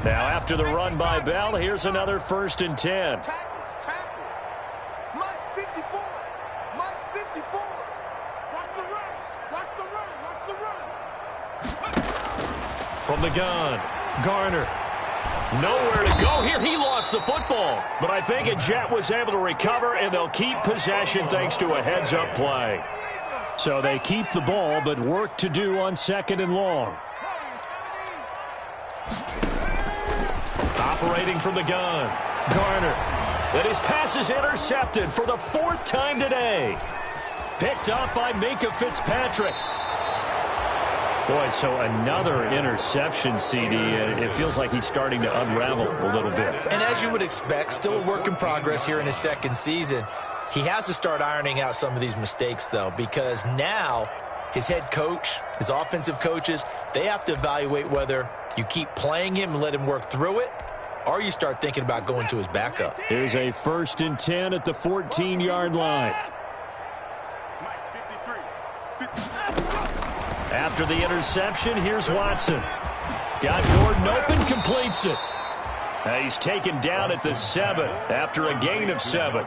Now, after the run by Bell, here's another 1st and 10. From the gun, Garner. Nowhere to go here. He lost the football. But I think a Jet was able to recover, and they'll keep possession thanks to a heads-up play. So they keep the ball, but work to do on 2nd and long. Operating from the gun, Garner. And his pass is intercepted for the 4th time today. Picked up by Minkah Fitzpatrick. Boy, so another interception, CD. It feels like he's starting to unravel a little bit. And as you would expect, still a work in progress here in his 2nd season. He has to start ironing out some of these mistakes, though, because now his head coach, his offensive coaches, they have to evaluate whether you keep playing him and let him work through it, or you start thinking about going to his backup. Here's a 1st and 10 at the 14-yard line. After the interception, here's Watson. Got Gordon open, completes it. He's taken down at the 7 after a gain of 7.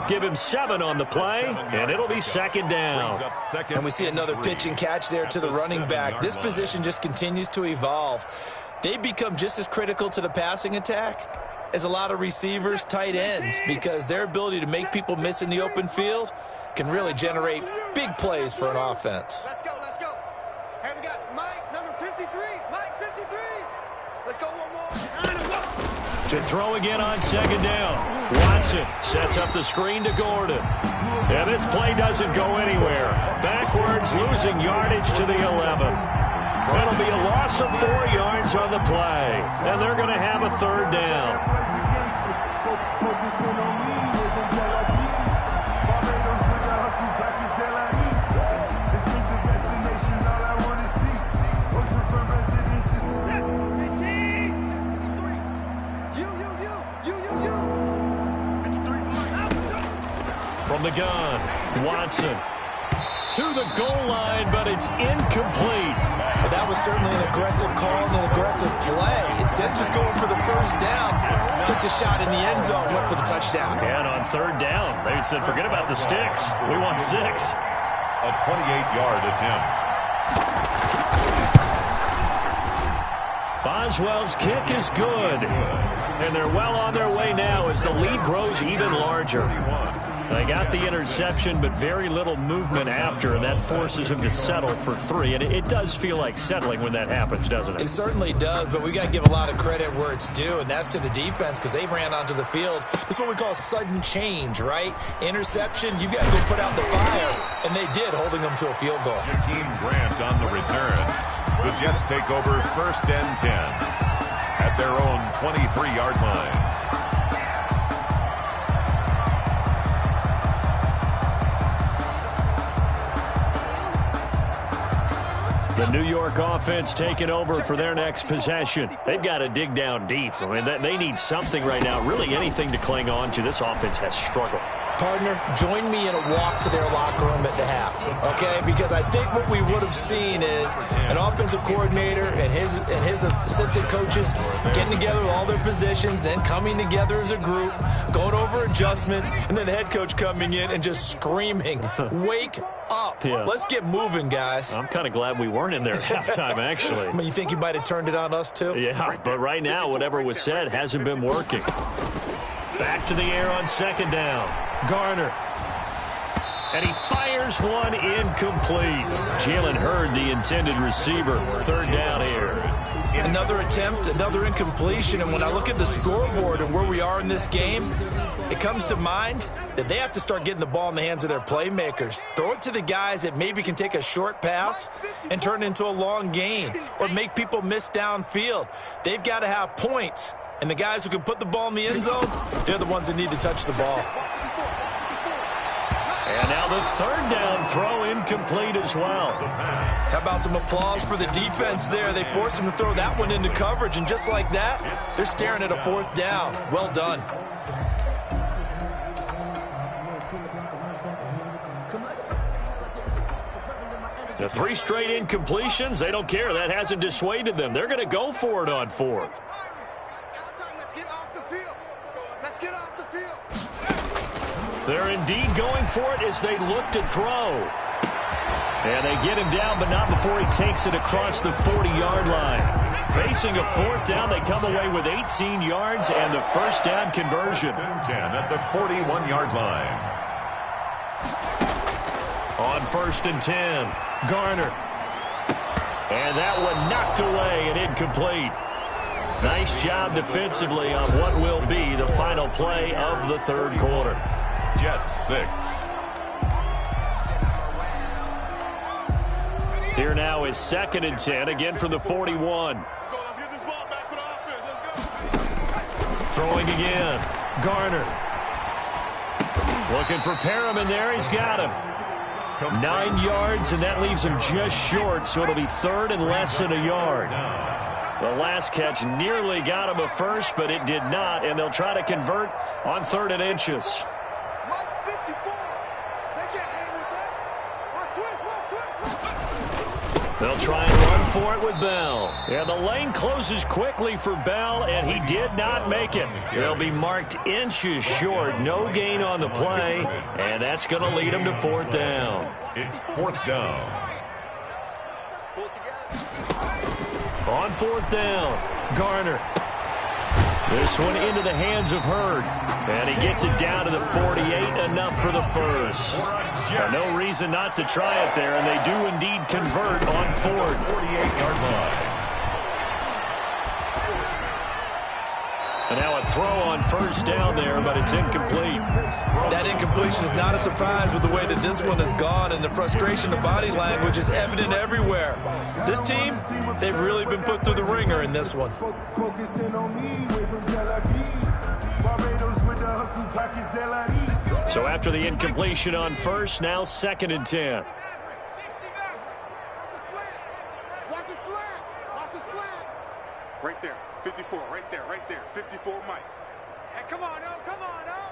Give him 7 on the play, and it'll be 2nd down. And we see another pitch and catch there to the running back. This position just continues to evolve. They become just as critical to the passing attack as a lot of receivers, tight ends, because their ability to make people miss in the open field can really generate big plays for an offense. Let's go. Hey, we got Mike, number 53. Mike, 53. Let's go one more. To throw again on 2nd down. Watson sets up the screen to Gordon. And this play doesn't go anywhere. Backwards, losing yardage to the 11. It'll be a loss of 4 yards on the play, and they're going to have a third down. From the gun, Watson to the goal line, but it's incomplete. Well, that was certainly an aggressive call and an aggressive play. Instead of just going for the first down, took the shot in the end zone, went for the touchdown. And on third down, they said, forget about the sticks. We want 6. A 28-yard attempt. Boswell's kick is good. And they're well on their way now as the lead grows even larger. They got the interception, but very little movement after, and that forces him to settle for 3. And it does feel like settling when that happens, doesn't it? It certainly does, but we got to give a lot of credit where it's due, and that's to the defense because they ran onto the field. This is what we call sudden change, right? Interception, you got to go put out the fire, and they did, holding them to a field goal. Jakeem Grant on the return. The Jets take over 1st and 10 at their own 23-yard line. The New York offense taking over for their next possession. They've got to dig down deep. I mean, they need something right now, really anything to cling on to. This offense has struggled. Partner, join me in a walk to their locker room at the half, okay? Because I think what we would have seen is an offensive coordinator and his assistant coaches getting together with all their positions, then coming together as a group, going over adjustments, and then the head coach coming in and just screaming, wake up. Yeah. Let's get moving, guys. I'm kind of glad we weren't in there at halftime, actually. I mean, you think you might have turned it on us, too? Yeah, but right now, whatever was said hasn't been working. Back to the air on 2nd down. Garner. And he fires one incomplete. Jalen Hurd, the intended receiver. 3rd down here. Another attempt, another incompletion. And when I look at the scoreboard and where we are in this game, it comes to mind that they have to start getting the ball in the hands of their playmakers. Throw it to the guys that maybe can take a short pass and turn it into a long gain or make people miss downfield. They've got to have points. And the guys who can put the ball in the end zone, they're the ones that need to touch the ball. And now the 3rd down throw incomplete as well. How about some applause for the defense there? They forced him to throw that one into coverage, and just like that, they're staring at a 4th down. Well done. The 3 straight incompletions, they don't care. That hasn't dissuaded them. They're going to go for it on 4th. They're indeed going for it as they look to throw. And they get him down, but not before he takes it across the 40-yard line. Facing a 4th down, they come away with 18 yards and the 1st down conversion. 10 at the 41-yard line. On 1st and 10, Garner. And that one knocked away and incomplete. Nice job defensively on what will be the final play of the 3rd quarter. Jets 6. Here now is 2nd and 10, again from the 41. Let's get this ball back for the offense. Let's go. Throwing again. Garner. Looking for Perriman there. He's got him. 9 yards, and that leaves him just short, so it'll be 3rd and less than a yard. The last catch nearly got him a first, but it did not, and they'll try to convert on 3rd and inches. They'll try and run for it with Bell. And the lane closes quickly for Bell, and he did not make it. They'll be marked inches short. No gain on the play, and that's going to lead him to 4th down. It's 4th down. On 4th down, Garner. This one into the hands of Hurd. And he gets it down to the 48, enough for the first. No reason not to try it there, and they do indeed convert on 4th. 48-yard line. And now a throw on first down there, but it's incomplete. That incompletion is not a surprise with the way that this one has gone, and the frustration of body language is evident everywhere. This team, they've really been put through the ringer in this one. Focusing on me, way from Tel Aviv. Barbados with the hustle pockets, LIDs. So after the incompletion on first, now 2nd and 10. Watch his flat. Watch his flat. Right there. 54. Right there. Right there. 54, Mike. Hey, come on, oh. Come on, oh.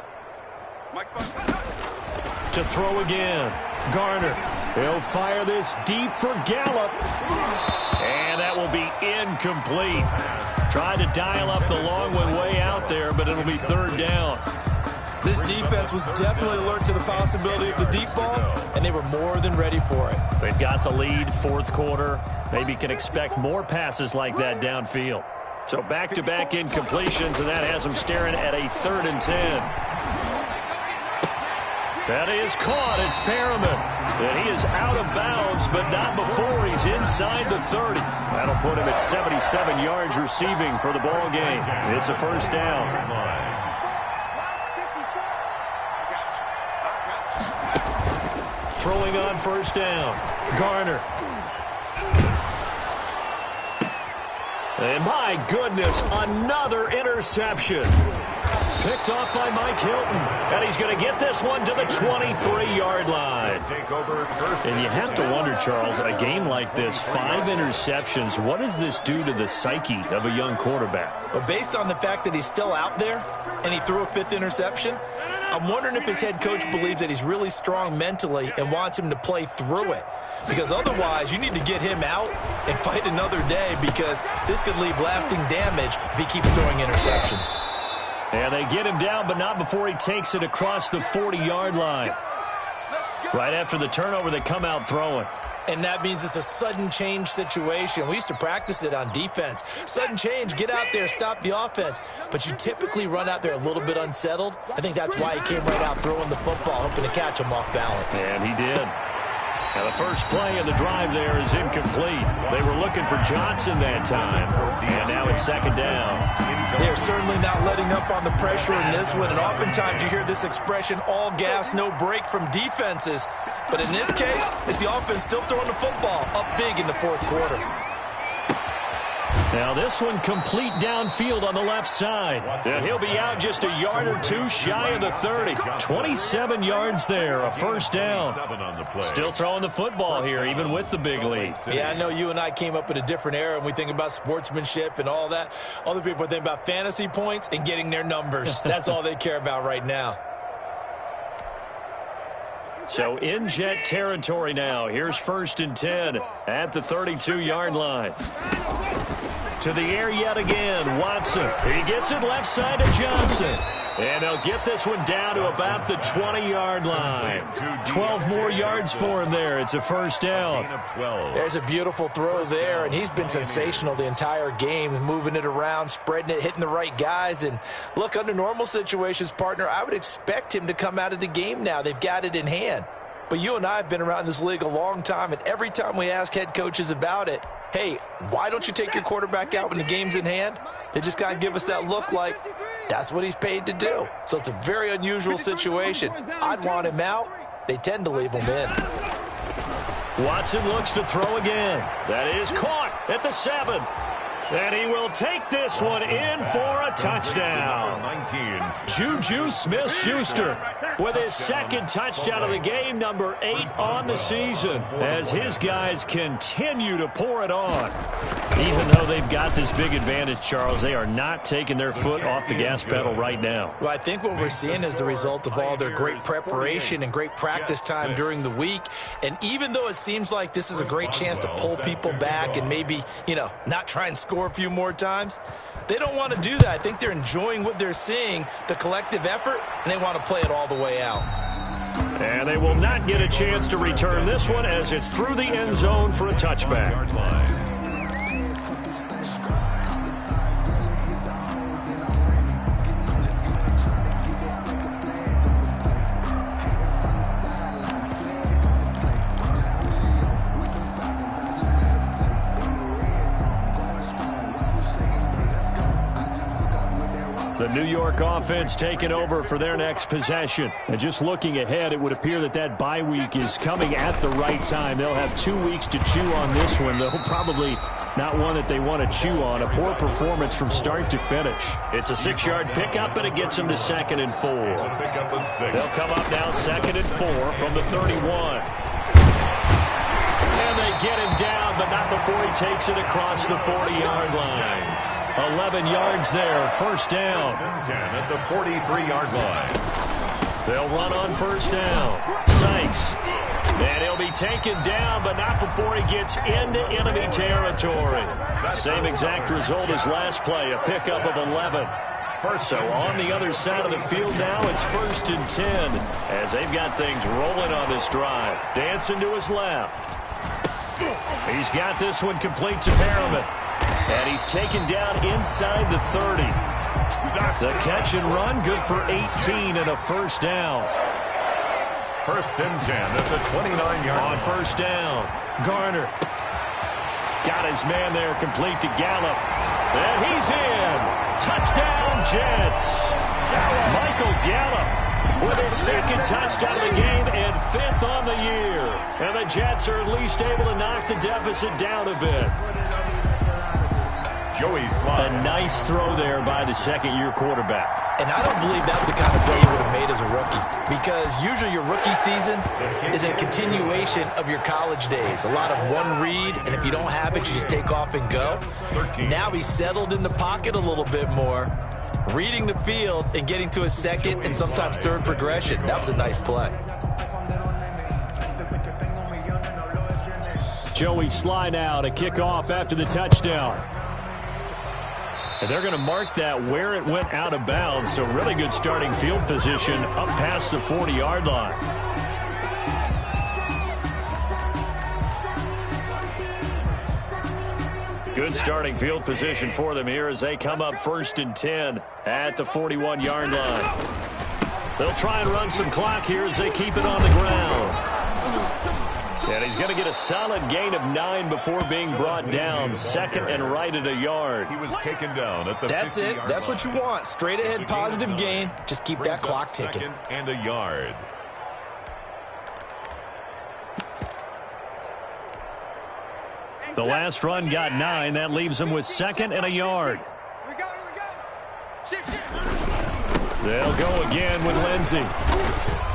Mike's back. To throw again. Garner. He'll fire this deep for Gallup. And that will be incomplete. Tried to dial up the long one way out there, but it'll be 3rd down. This defense was definitely alert to the possibility of the deep ball, and they were more than ready for it. They've got the lead, 4th quarter. Maybe can expect more passes like that downfield. So back-to-back incompletions, and that has them staring at a 3rd and 10. That is caught. It's Perriman. And he is out of bounds, but not before he's inside the 30. That'll put him at 77 yards receiving for the ball game. It's a 1st down. Throwing on 1st down. Garner. And my goodness, another interception. Picked off by Mike Hilton. And he's going to get this one to the 23-yard line. And you have to wonder, Charles, a game like this, 5 interceptions, what does this do to the psyche of a young quarterback? Well, based on the fact that he's still out there and he threw a 5th interception, I'm wondering if his head coach believes that he's really strong mentally and wants him to play through it. Because otherwise, you need to get him out and fight another day, because this could leave lasting damage if he keeps throwing interceptions. And they get him down, but not before he takes it across the 40-yard line. Right after the turnover, they come out throwing. And that means it's a sudden change situation. We used to practice it on defense. Sudden change, get out there, stop the offense. But you typically run out there a little bit unsettled. I think that's why he came right out throwing the football, hoping to catch him off balance. And he did. Now the first play of the drive there is incomplete. They were looking for Johnson that time. And now it's 2nd down. They're certainly not letting up on the pressure in this one. And oftentimes you hear this expression, all gas, no break from defenses. But in this case, it's the offense still throwing the football up big in the 4th quarter. Now this one complete downfield on the left side. And he'll be out just a yard or two shy of the 30. 27 yards there, a 1st down. Still throwing the football here, even with the big lead. Yeah, I know you and I came up in a different era, and we think about sportsmanship and all that. Other people think about fantasy points and getting their numbers. That's all they care about right now. So in Jet territory now. Here's 1st and 10 at the 32-yard line. To the air yet again, Watson. He gets it left side to Johnson. And they'll get this one down to about the 20-yard line. 12 more yards for him there. It's a 1st down. There's a beautiful throw there, and he's been sensational the entire game, moving it around, spreading it, hitting the right guys. And look, under normal situations, partner, I would expect him to come out of the game now. They've got it in hand. But you and I have been around this league a long time, and every time we ask head coaches about it, hey, why don't you take your quarterback out when the game's in hand? They just kind of give us that look like that's what he's paid to do. So it's a very unusual situation. I'd want him out. They tend to leave him in. Watson looks to throw again. That is caught at the 7. And he will take this one in for a touchdown. Juju Smith-Schuster with his 2nd touchdown of the game, number 8 on the season, as his guys continue to pour it on. Even though they've got this big advantage, Charles, they are not taking their foot off the gas pedal right now. Well, I think what we're seeing is the result of all their great preparation and great practice time during the week. And even though it seems like this is a great chance to pull people back and maybe, not try and score a few more times, they don't want to do that. I think they're enjoying what they're seeing, the collective effort, and they want to play it all the way out. And they will not get a chance to return this one as it's through the end zone for a touchback. The New York offense taking over for their next possession. And just looking ahead, it would appear that that bye week is coming at the right time. They'll have 2 weeks to chew on this one. They'll probably not one that they want to chew on. A poor performance from start to finish. It's a 6-yard pickup, and it gets them to 2nd and 4. They'll come up now 2nd and 4 from the 31. And they get him down, but not before he takes it across the 40-yard line. 11 yards there, first down. 10 at the 43-yard line. They'll run on first down. Sykes. And he'll be taken down, but not before he gets into enemy territory. Same exact result as last play, a pickup of 11. So on the other side of the field now, it's 1st and 10 as they've got things rolling on this drive. Dancing to his left. He's got this one complete to Perriman. And he's taken down inside the 30. The catch and run, good for 18 and a first down. 1st and 10 at the 29-yard line. On first down, Garner. Got his man there complete to Gallup. And he's in. Touchdown, Jets. Michael Gallup with his 2nd touchdown of the game and 5th on the year. And the Jets are at least able to knock the deficit down a bit. Joey Slye. A nice throw there by the 2nd-year quarterback. And I don't believe that's the kind of play you would have made as a rookie, because usually your rookie season is a continuation of your college days. A lot of one read, and if you don't have it, you just take off and go. Now he's settled in the pocket a little bit more, reading the field and getting to his 2nd and sometimes 3rd progression. That was a nice play. Joey Slye now to kick off after the touchdown. And they're going to mark that where it went out of bounds, so really good starting field position up past the 40-yard line. Good starting field position for them here as they come up 1st and 10 at the 41-yard line. They'll try and run some clock here as they keep it on the ground. And he's going to get a solid gain of 9 before being brought down. 2nd and right at a yard. He was taken down at the 50-yard line. That's it. That's what you want. Straight ahead positive gain. Just keep that clock ticking. 2nd and a yard. The last run got 9. That leaves him with 2nd and a yard. They'll go again with Lindsey.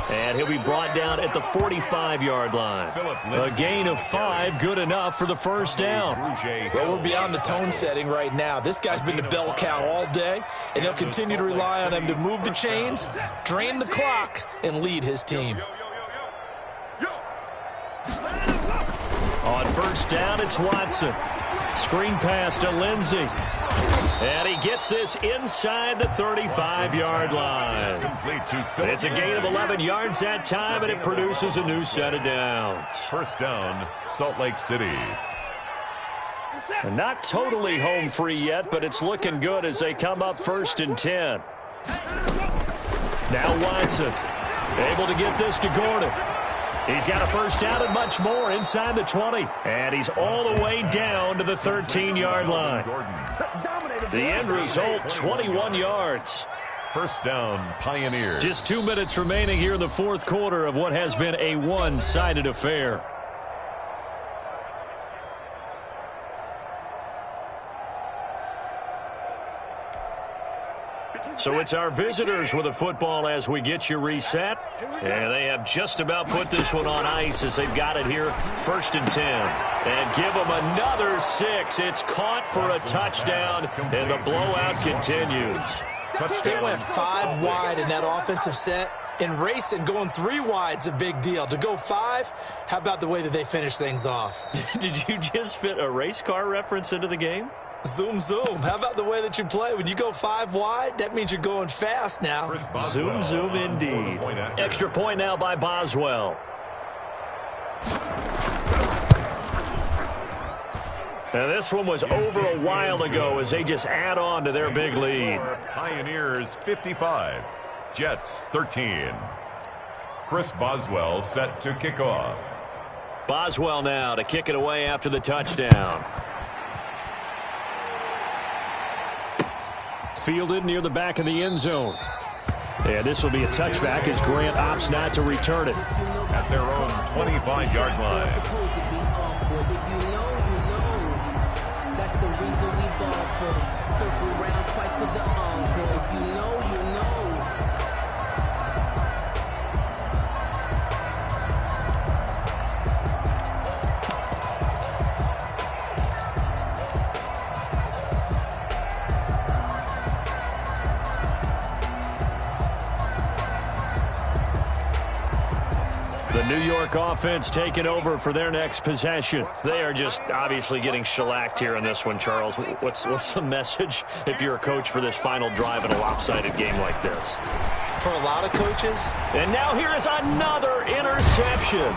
And he'll be brought down at the 45-yard line. A gain of 5, good enough for the first down. Well, we're beyond the tone setting right now. This guy's been the bell cow all day, and they'll continue to rely on him to move the chains, drain the clock, and lead his team. On first down, it's Watson. Screen pass to Lindsey. And he gets this inside the 35-yard line. It's a gain of 11 yards that time, and it produces a new set of downs. First down, Salt Lake City. And not totally home free yet, but it's looking good as they come up 1st and 10. Now Watson, able to get this to Gordon. He's got a first down and much more inside the 20. And he's all the way down to the 13-yard line. The end result, 21 yards. First down, Pioneers. Just 2 minutes remaining here in the 4th quarter of what has been a one-sided affair. So it's our visitors with the football as we get you reset. And they have just about put this one on ice as they've got it here, 1st and 10. And give them another 6. It's caught for a touchdown, and the blowout continues. They went 5 wide in that offensive set, and racing going 3 wide's a big deal. To go 5, how about the way that they finish things off? Did you just fit a race car reference into the game? Zoom, zoom. How about the way that you play? When you go 5 wide, that means you're going fast now. Zoom, zoom indeed. Extra point now by Boswell. Now this one was over a while ago as they just add on to their big lead. Pioneers 55, Jets 13. Chris Boswell set to kick off. Boswell now to kick it away after the touchdown. fielded near the back of the end zone. And this will be a touchback as Grant opts not to return it. At their own 25-yard line. If you know, you know. That's the reason we ball for. Circle round twice for the encore. If you know, you know. The New York offense taking over for their next possession. They are just obviously getting shellacked here in this one, Charles. What's the message if you're a coach for this final drive in a lopsided game like this? For a lot of coaches. And now here is another interception.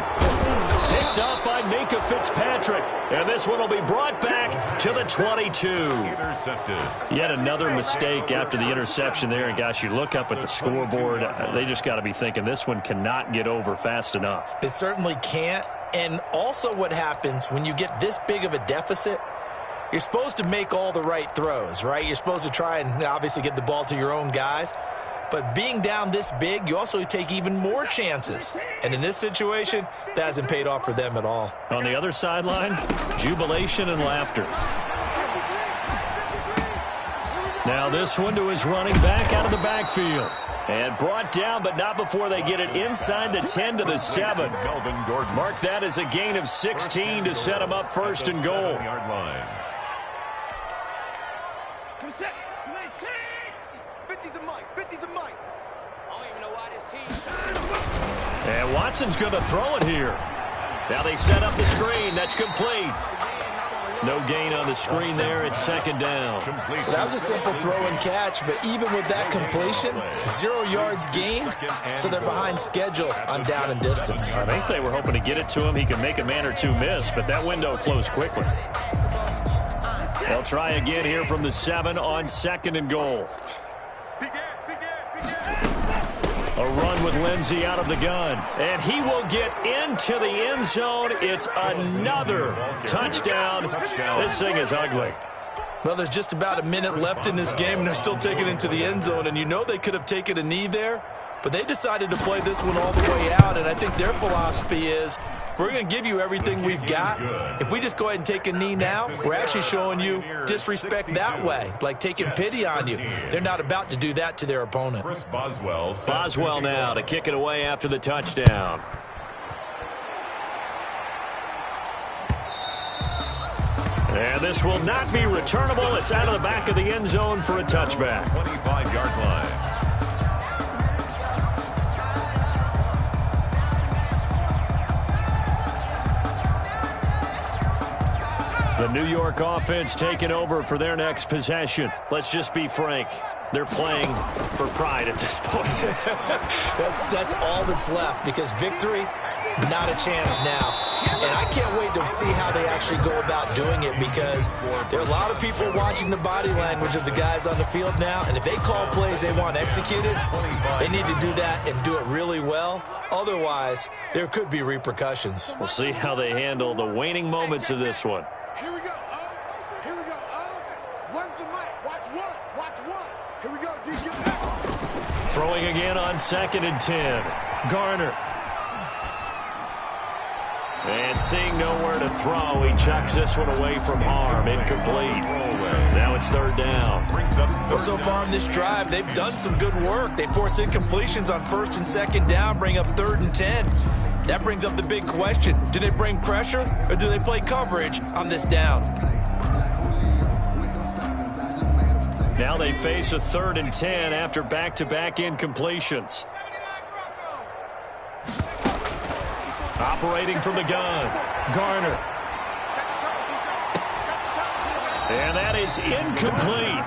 Picked up by Minka Fitzpatrick. And this one will be brought back to the 22. Intercepted. Yet another mistake after the interception there. And, gosh, you look up at the scoreboard. They just got to be thinking this one cannot get over fast enough. It certainly can't. And also what happens when you get this big of a deficit, you're supposed to make all the right throws, right? You're supposed to try and obviously get the ball to your own guys. But being down this big, you also take even more chances. And in this situation, that hasn't paid off for them at all. On the other sideline, jubilation and laughter. Now this one to his running back out of the backfield. And brought down, but not before they get it inside the 10 to the 7. Mark that as a gain of 16 to set him up first and goal. Yard line. And Watson's going to throw it here. Now they set up the screen. That's complete. No gain on the screen there. It's second down. Well, that was a simple throw and catch, but even with that completion, 0 yards gained, so they're behind schedule on down and distance. I think they were hoping to get it to him. He could make a man or two miss, but that window closed quickly. They'll try again here from the 7 on second and goal. A run with Lindsey out of the gun. And he will get into the end zone. It's another touchdown. This thing is ugly. Well, there's just about a minute left in this game, and they're still taking it into the end zone. And you know they could have taken a knee there, but they decided to play this one all the way out. And I think their philosophy is, we're going to give you everything we've got. If we just go ahead and take a knee now, we're actually showing you disrespect that way, like taking pity on you. They're not about to do that to their opponent. Boswell now to kick it away after the touchdown. And this will not be returnable. It's out of the back of the end zone for a touchback. 25-yard line. The New York offense taking over for their next possession. Let's just be frank. They're playing for pride at this point. That's all that's left, because victory, not a chance now. And I can't wait to see how they actually go about doing it, because there are a lot of people watching the body language of the guys on the field now, and if they call plays they want executed, they need to do that and do it really well. Otherwise, there could be repercussions. We'll see how they handle the waning moments of this one. Here we go. Here we go. Run the mic. Watch one. Watch one. Here we go. Dude, get back. Throwing again on second and 10. Garner. And seeing nowhere to throw, he chucks this one away from harm. Incomplete. Now it's third down. Well, so far in this drive, they've done some good work. They force incompletions on first and second down, bring up third and 10. That brings up the big question. Do they bring pressure, or do they play coverage on this down? Now they face a third and 10 after back-to-back incompletions. Operating from the gun, Garner. And that is incomplete.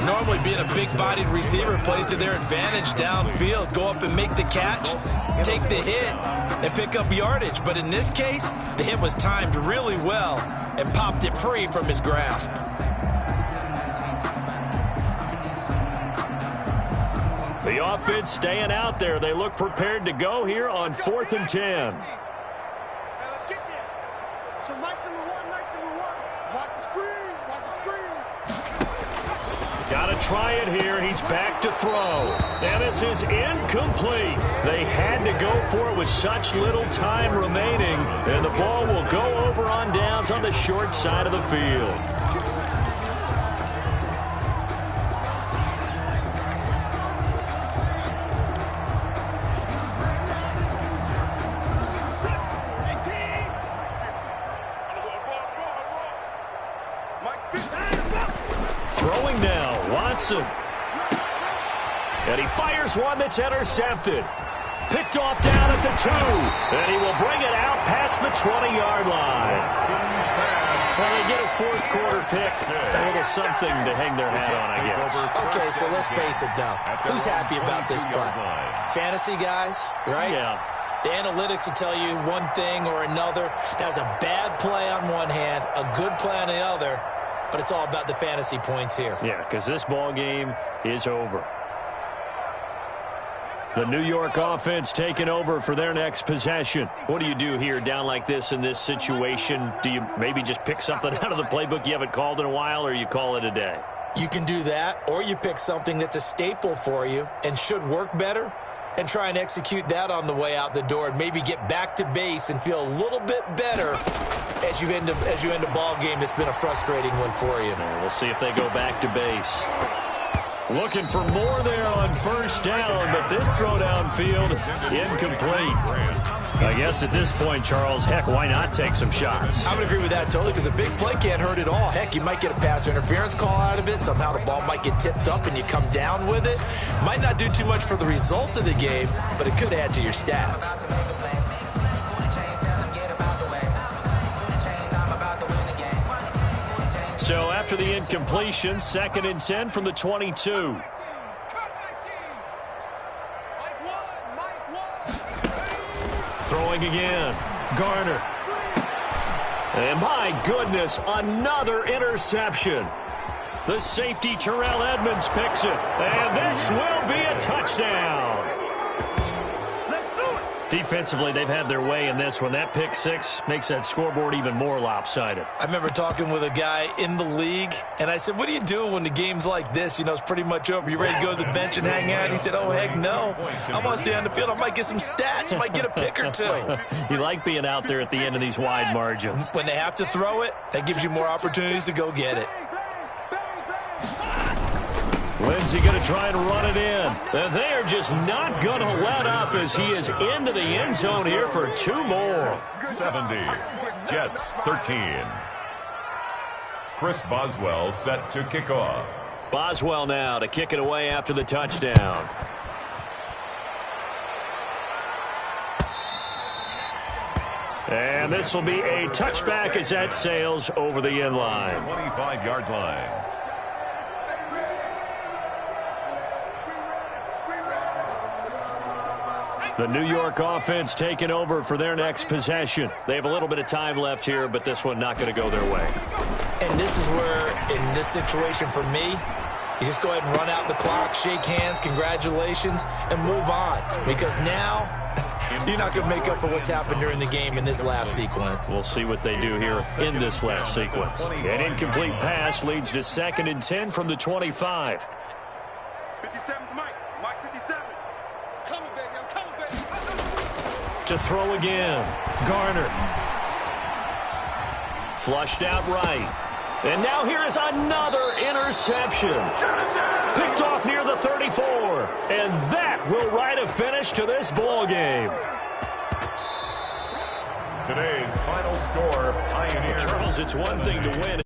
Normally being a big-bodied receiver plays to their advantage downfield. Go up and make the catch, take the hit, and pick up yardage. But in this case, the hit was timed really well and popped it free from his grasp. The offense staying out there. They look prepared to go here on 4th and 10. Let's get there. So nice number one. Watch the screen. Watch the screen. Got to try it here. He's back to throw. And this is incomplete. They had to go for it with such little time remaining. And the ball will go over on downs on the short side of the field. Throwing now, Watson. And he fires one that's intercepted. Picked off down at the 2. And he will bring it out past the 20-yard line. Well, they get a fourth quarter pick. A little something to hang their hat on, I guess. Okay, so let's face it, though. Who's happy about this play? Fantasy guys, right? Yeah. The analytics will tell you one thing or another. That was a bad play on one hand, a good play on the other. But it's all about the fantasy points here. Yeah, because this ball game is over. The New York offense taking over for their next possession. What do you do here down like this in this situation? Do you maybe just pick something out of the playbook you haven't called in a while, or you call it a day? You can do that, or you pick something that's a staple for you and should work better and try and execute that on the way out the door and maybe get back to base and feel a little bit better as you end a ball game that's been a frustrating one for you. We'll see if they go back to base. Looking for more there on first down, but this throw downfield incomplete. I guess at this point, Charles, heck, why not take some shots? I would agree with that totally, because a big play can't hurt at all. Heck, you might get a pass interference call out of it. Somehow the ball might get tipped up and you come down with it. Might not do too much for the result of the game, but it could add to your stats. So after the incompletion, 2nd and 10 from the 22. Throwing again. Garner. And my goodness, another interception. The safety, Terrell Edmonds, picks it. And this will be a touchdown. Defensively, they've had their way in this one. That pick six makes that scoreboard even more lopsided. I remember talking with a guy in the league, and I said, what do you do when the game's like this? You know, it's pretty much over. You ready to go to the bench and hang out? And he said, oh, heck no. I want to stay on the field. I might get some stats. I might get a pick or two. You like being out there at the end of these wide margins. When they have to throw it, that gives you more opportunities to go get it. Lindsey going to try and run it in. And they are just not going to let up as he is into the end zone here for 2 more. 70. Jets 13. Chris Boswell set to kick off. Boswell now to kick it away after the touchdown. And this will be a touchback as that sails over the end line. 25-yard line. The New York offense taking over for their next possession. They have a little bit of time left here, but this one not going to go their way. And this is where, in this situation for me, you just go ahead and run out the clock, shake hands, congratulations, and move on. Because now, you're not going to make up for what's happened during the game in this last sequence. We'll see what they do here in this last sequence. An incomplete pass leads to 2nd and 10 from the 25. 57's Mike. Mike 57. Coming, baby. I'm coming, baby. To throw again. Garner. Flushed out right. And now here is another interception. Picked off near the 34. And that will write a finish to this ball game. Today's final score, Pioneers. Charles, it's one thing to win.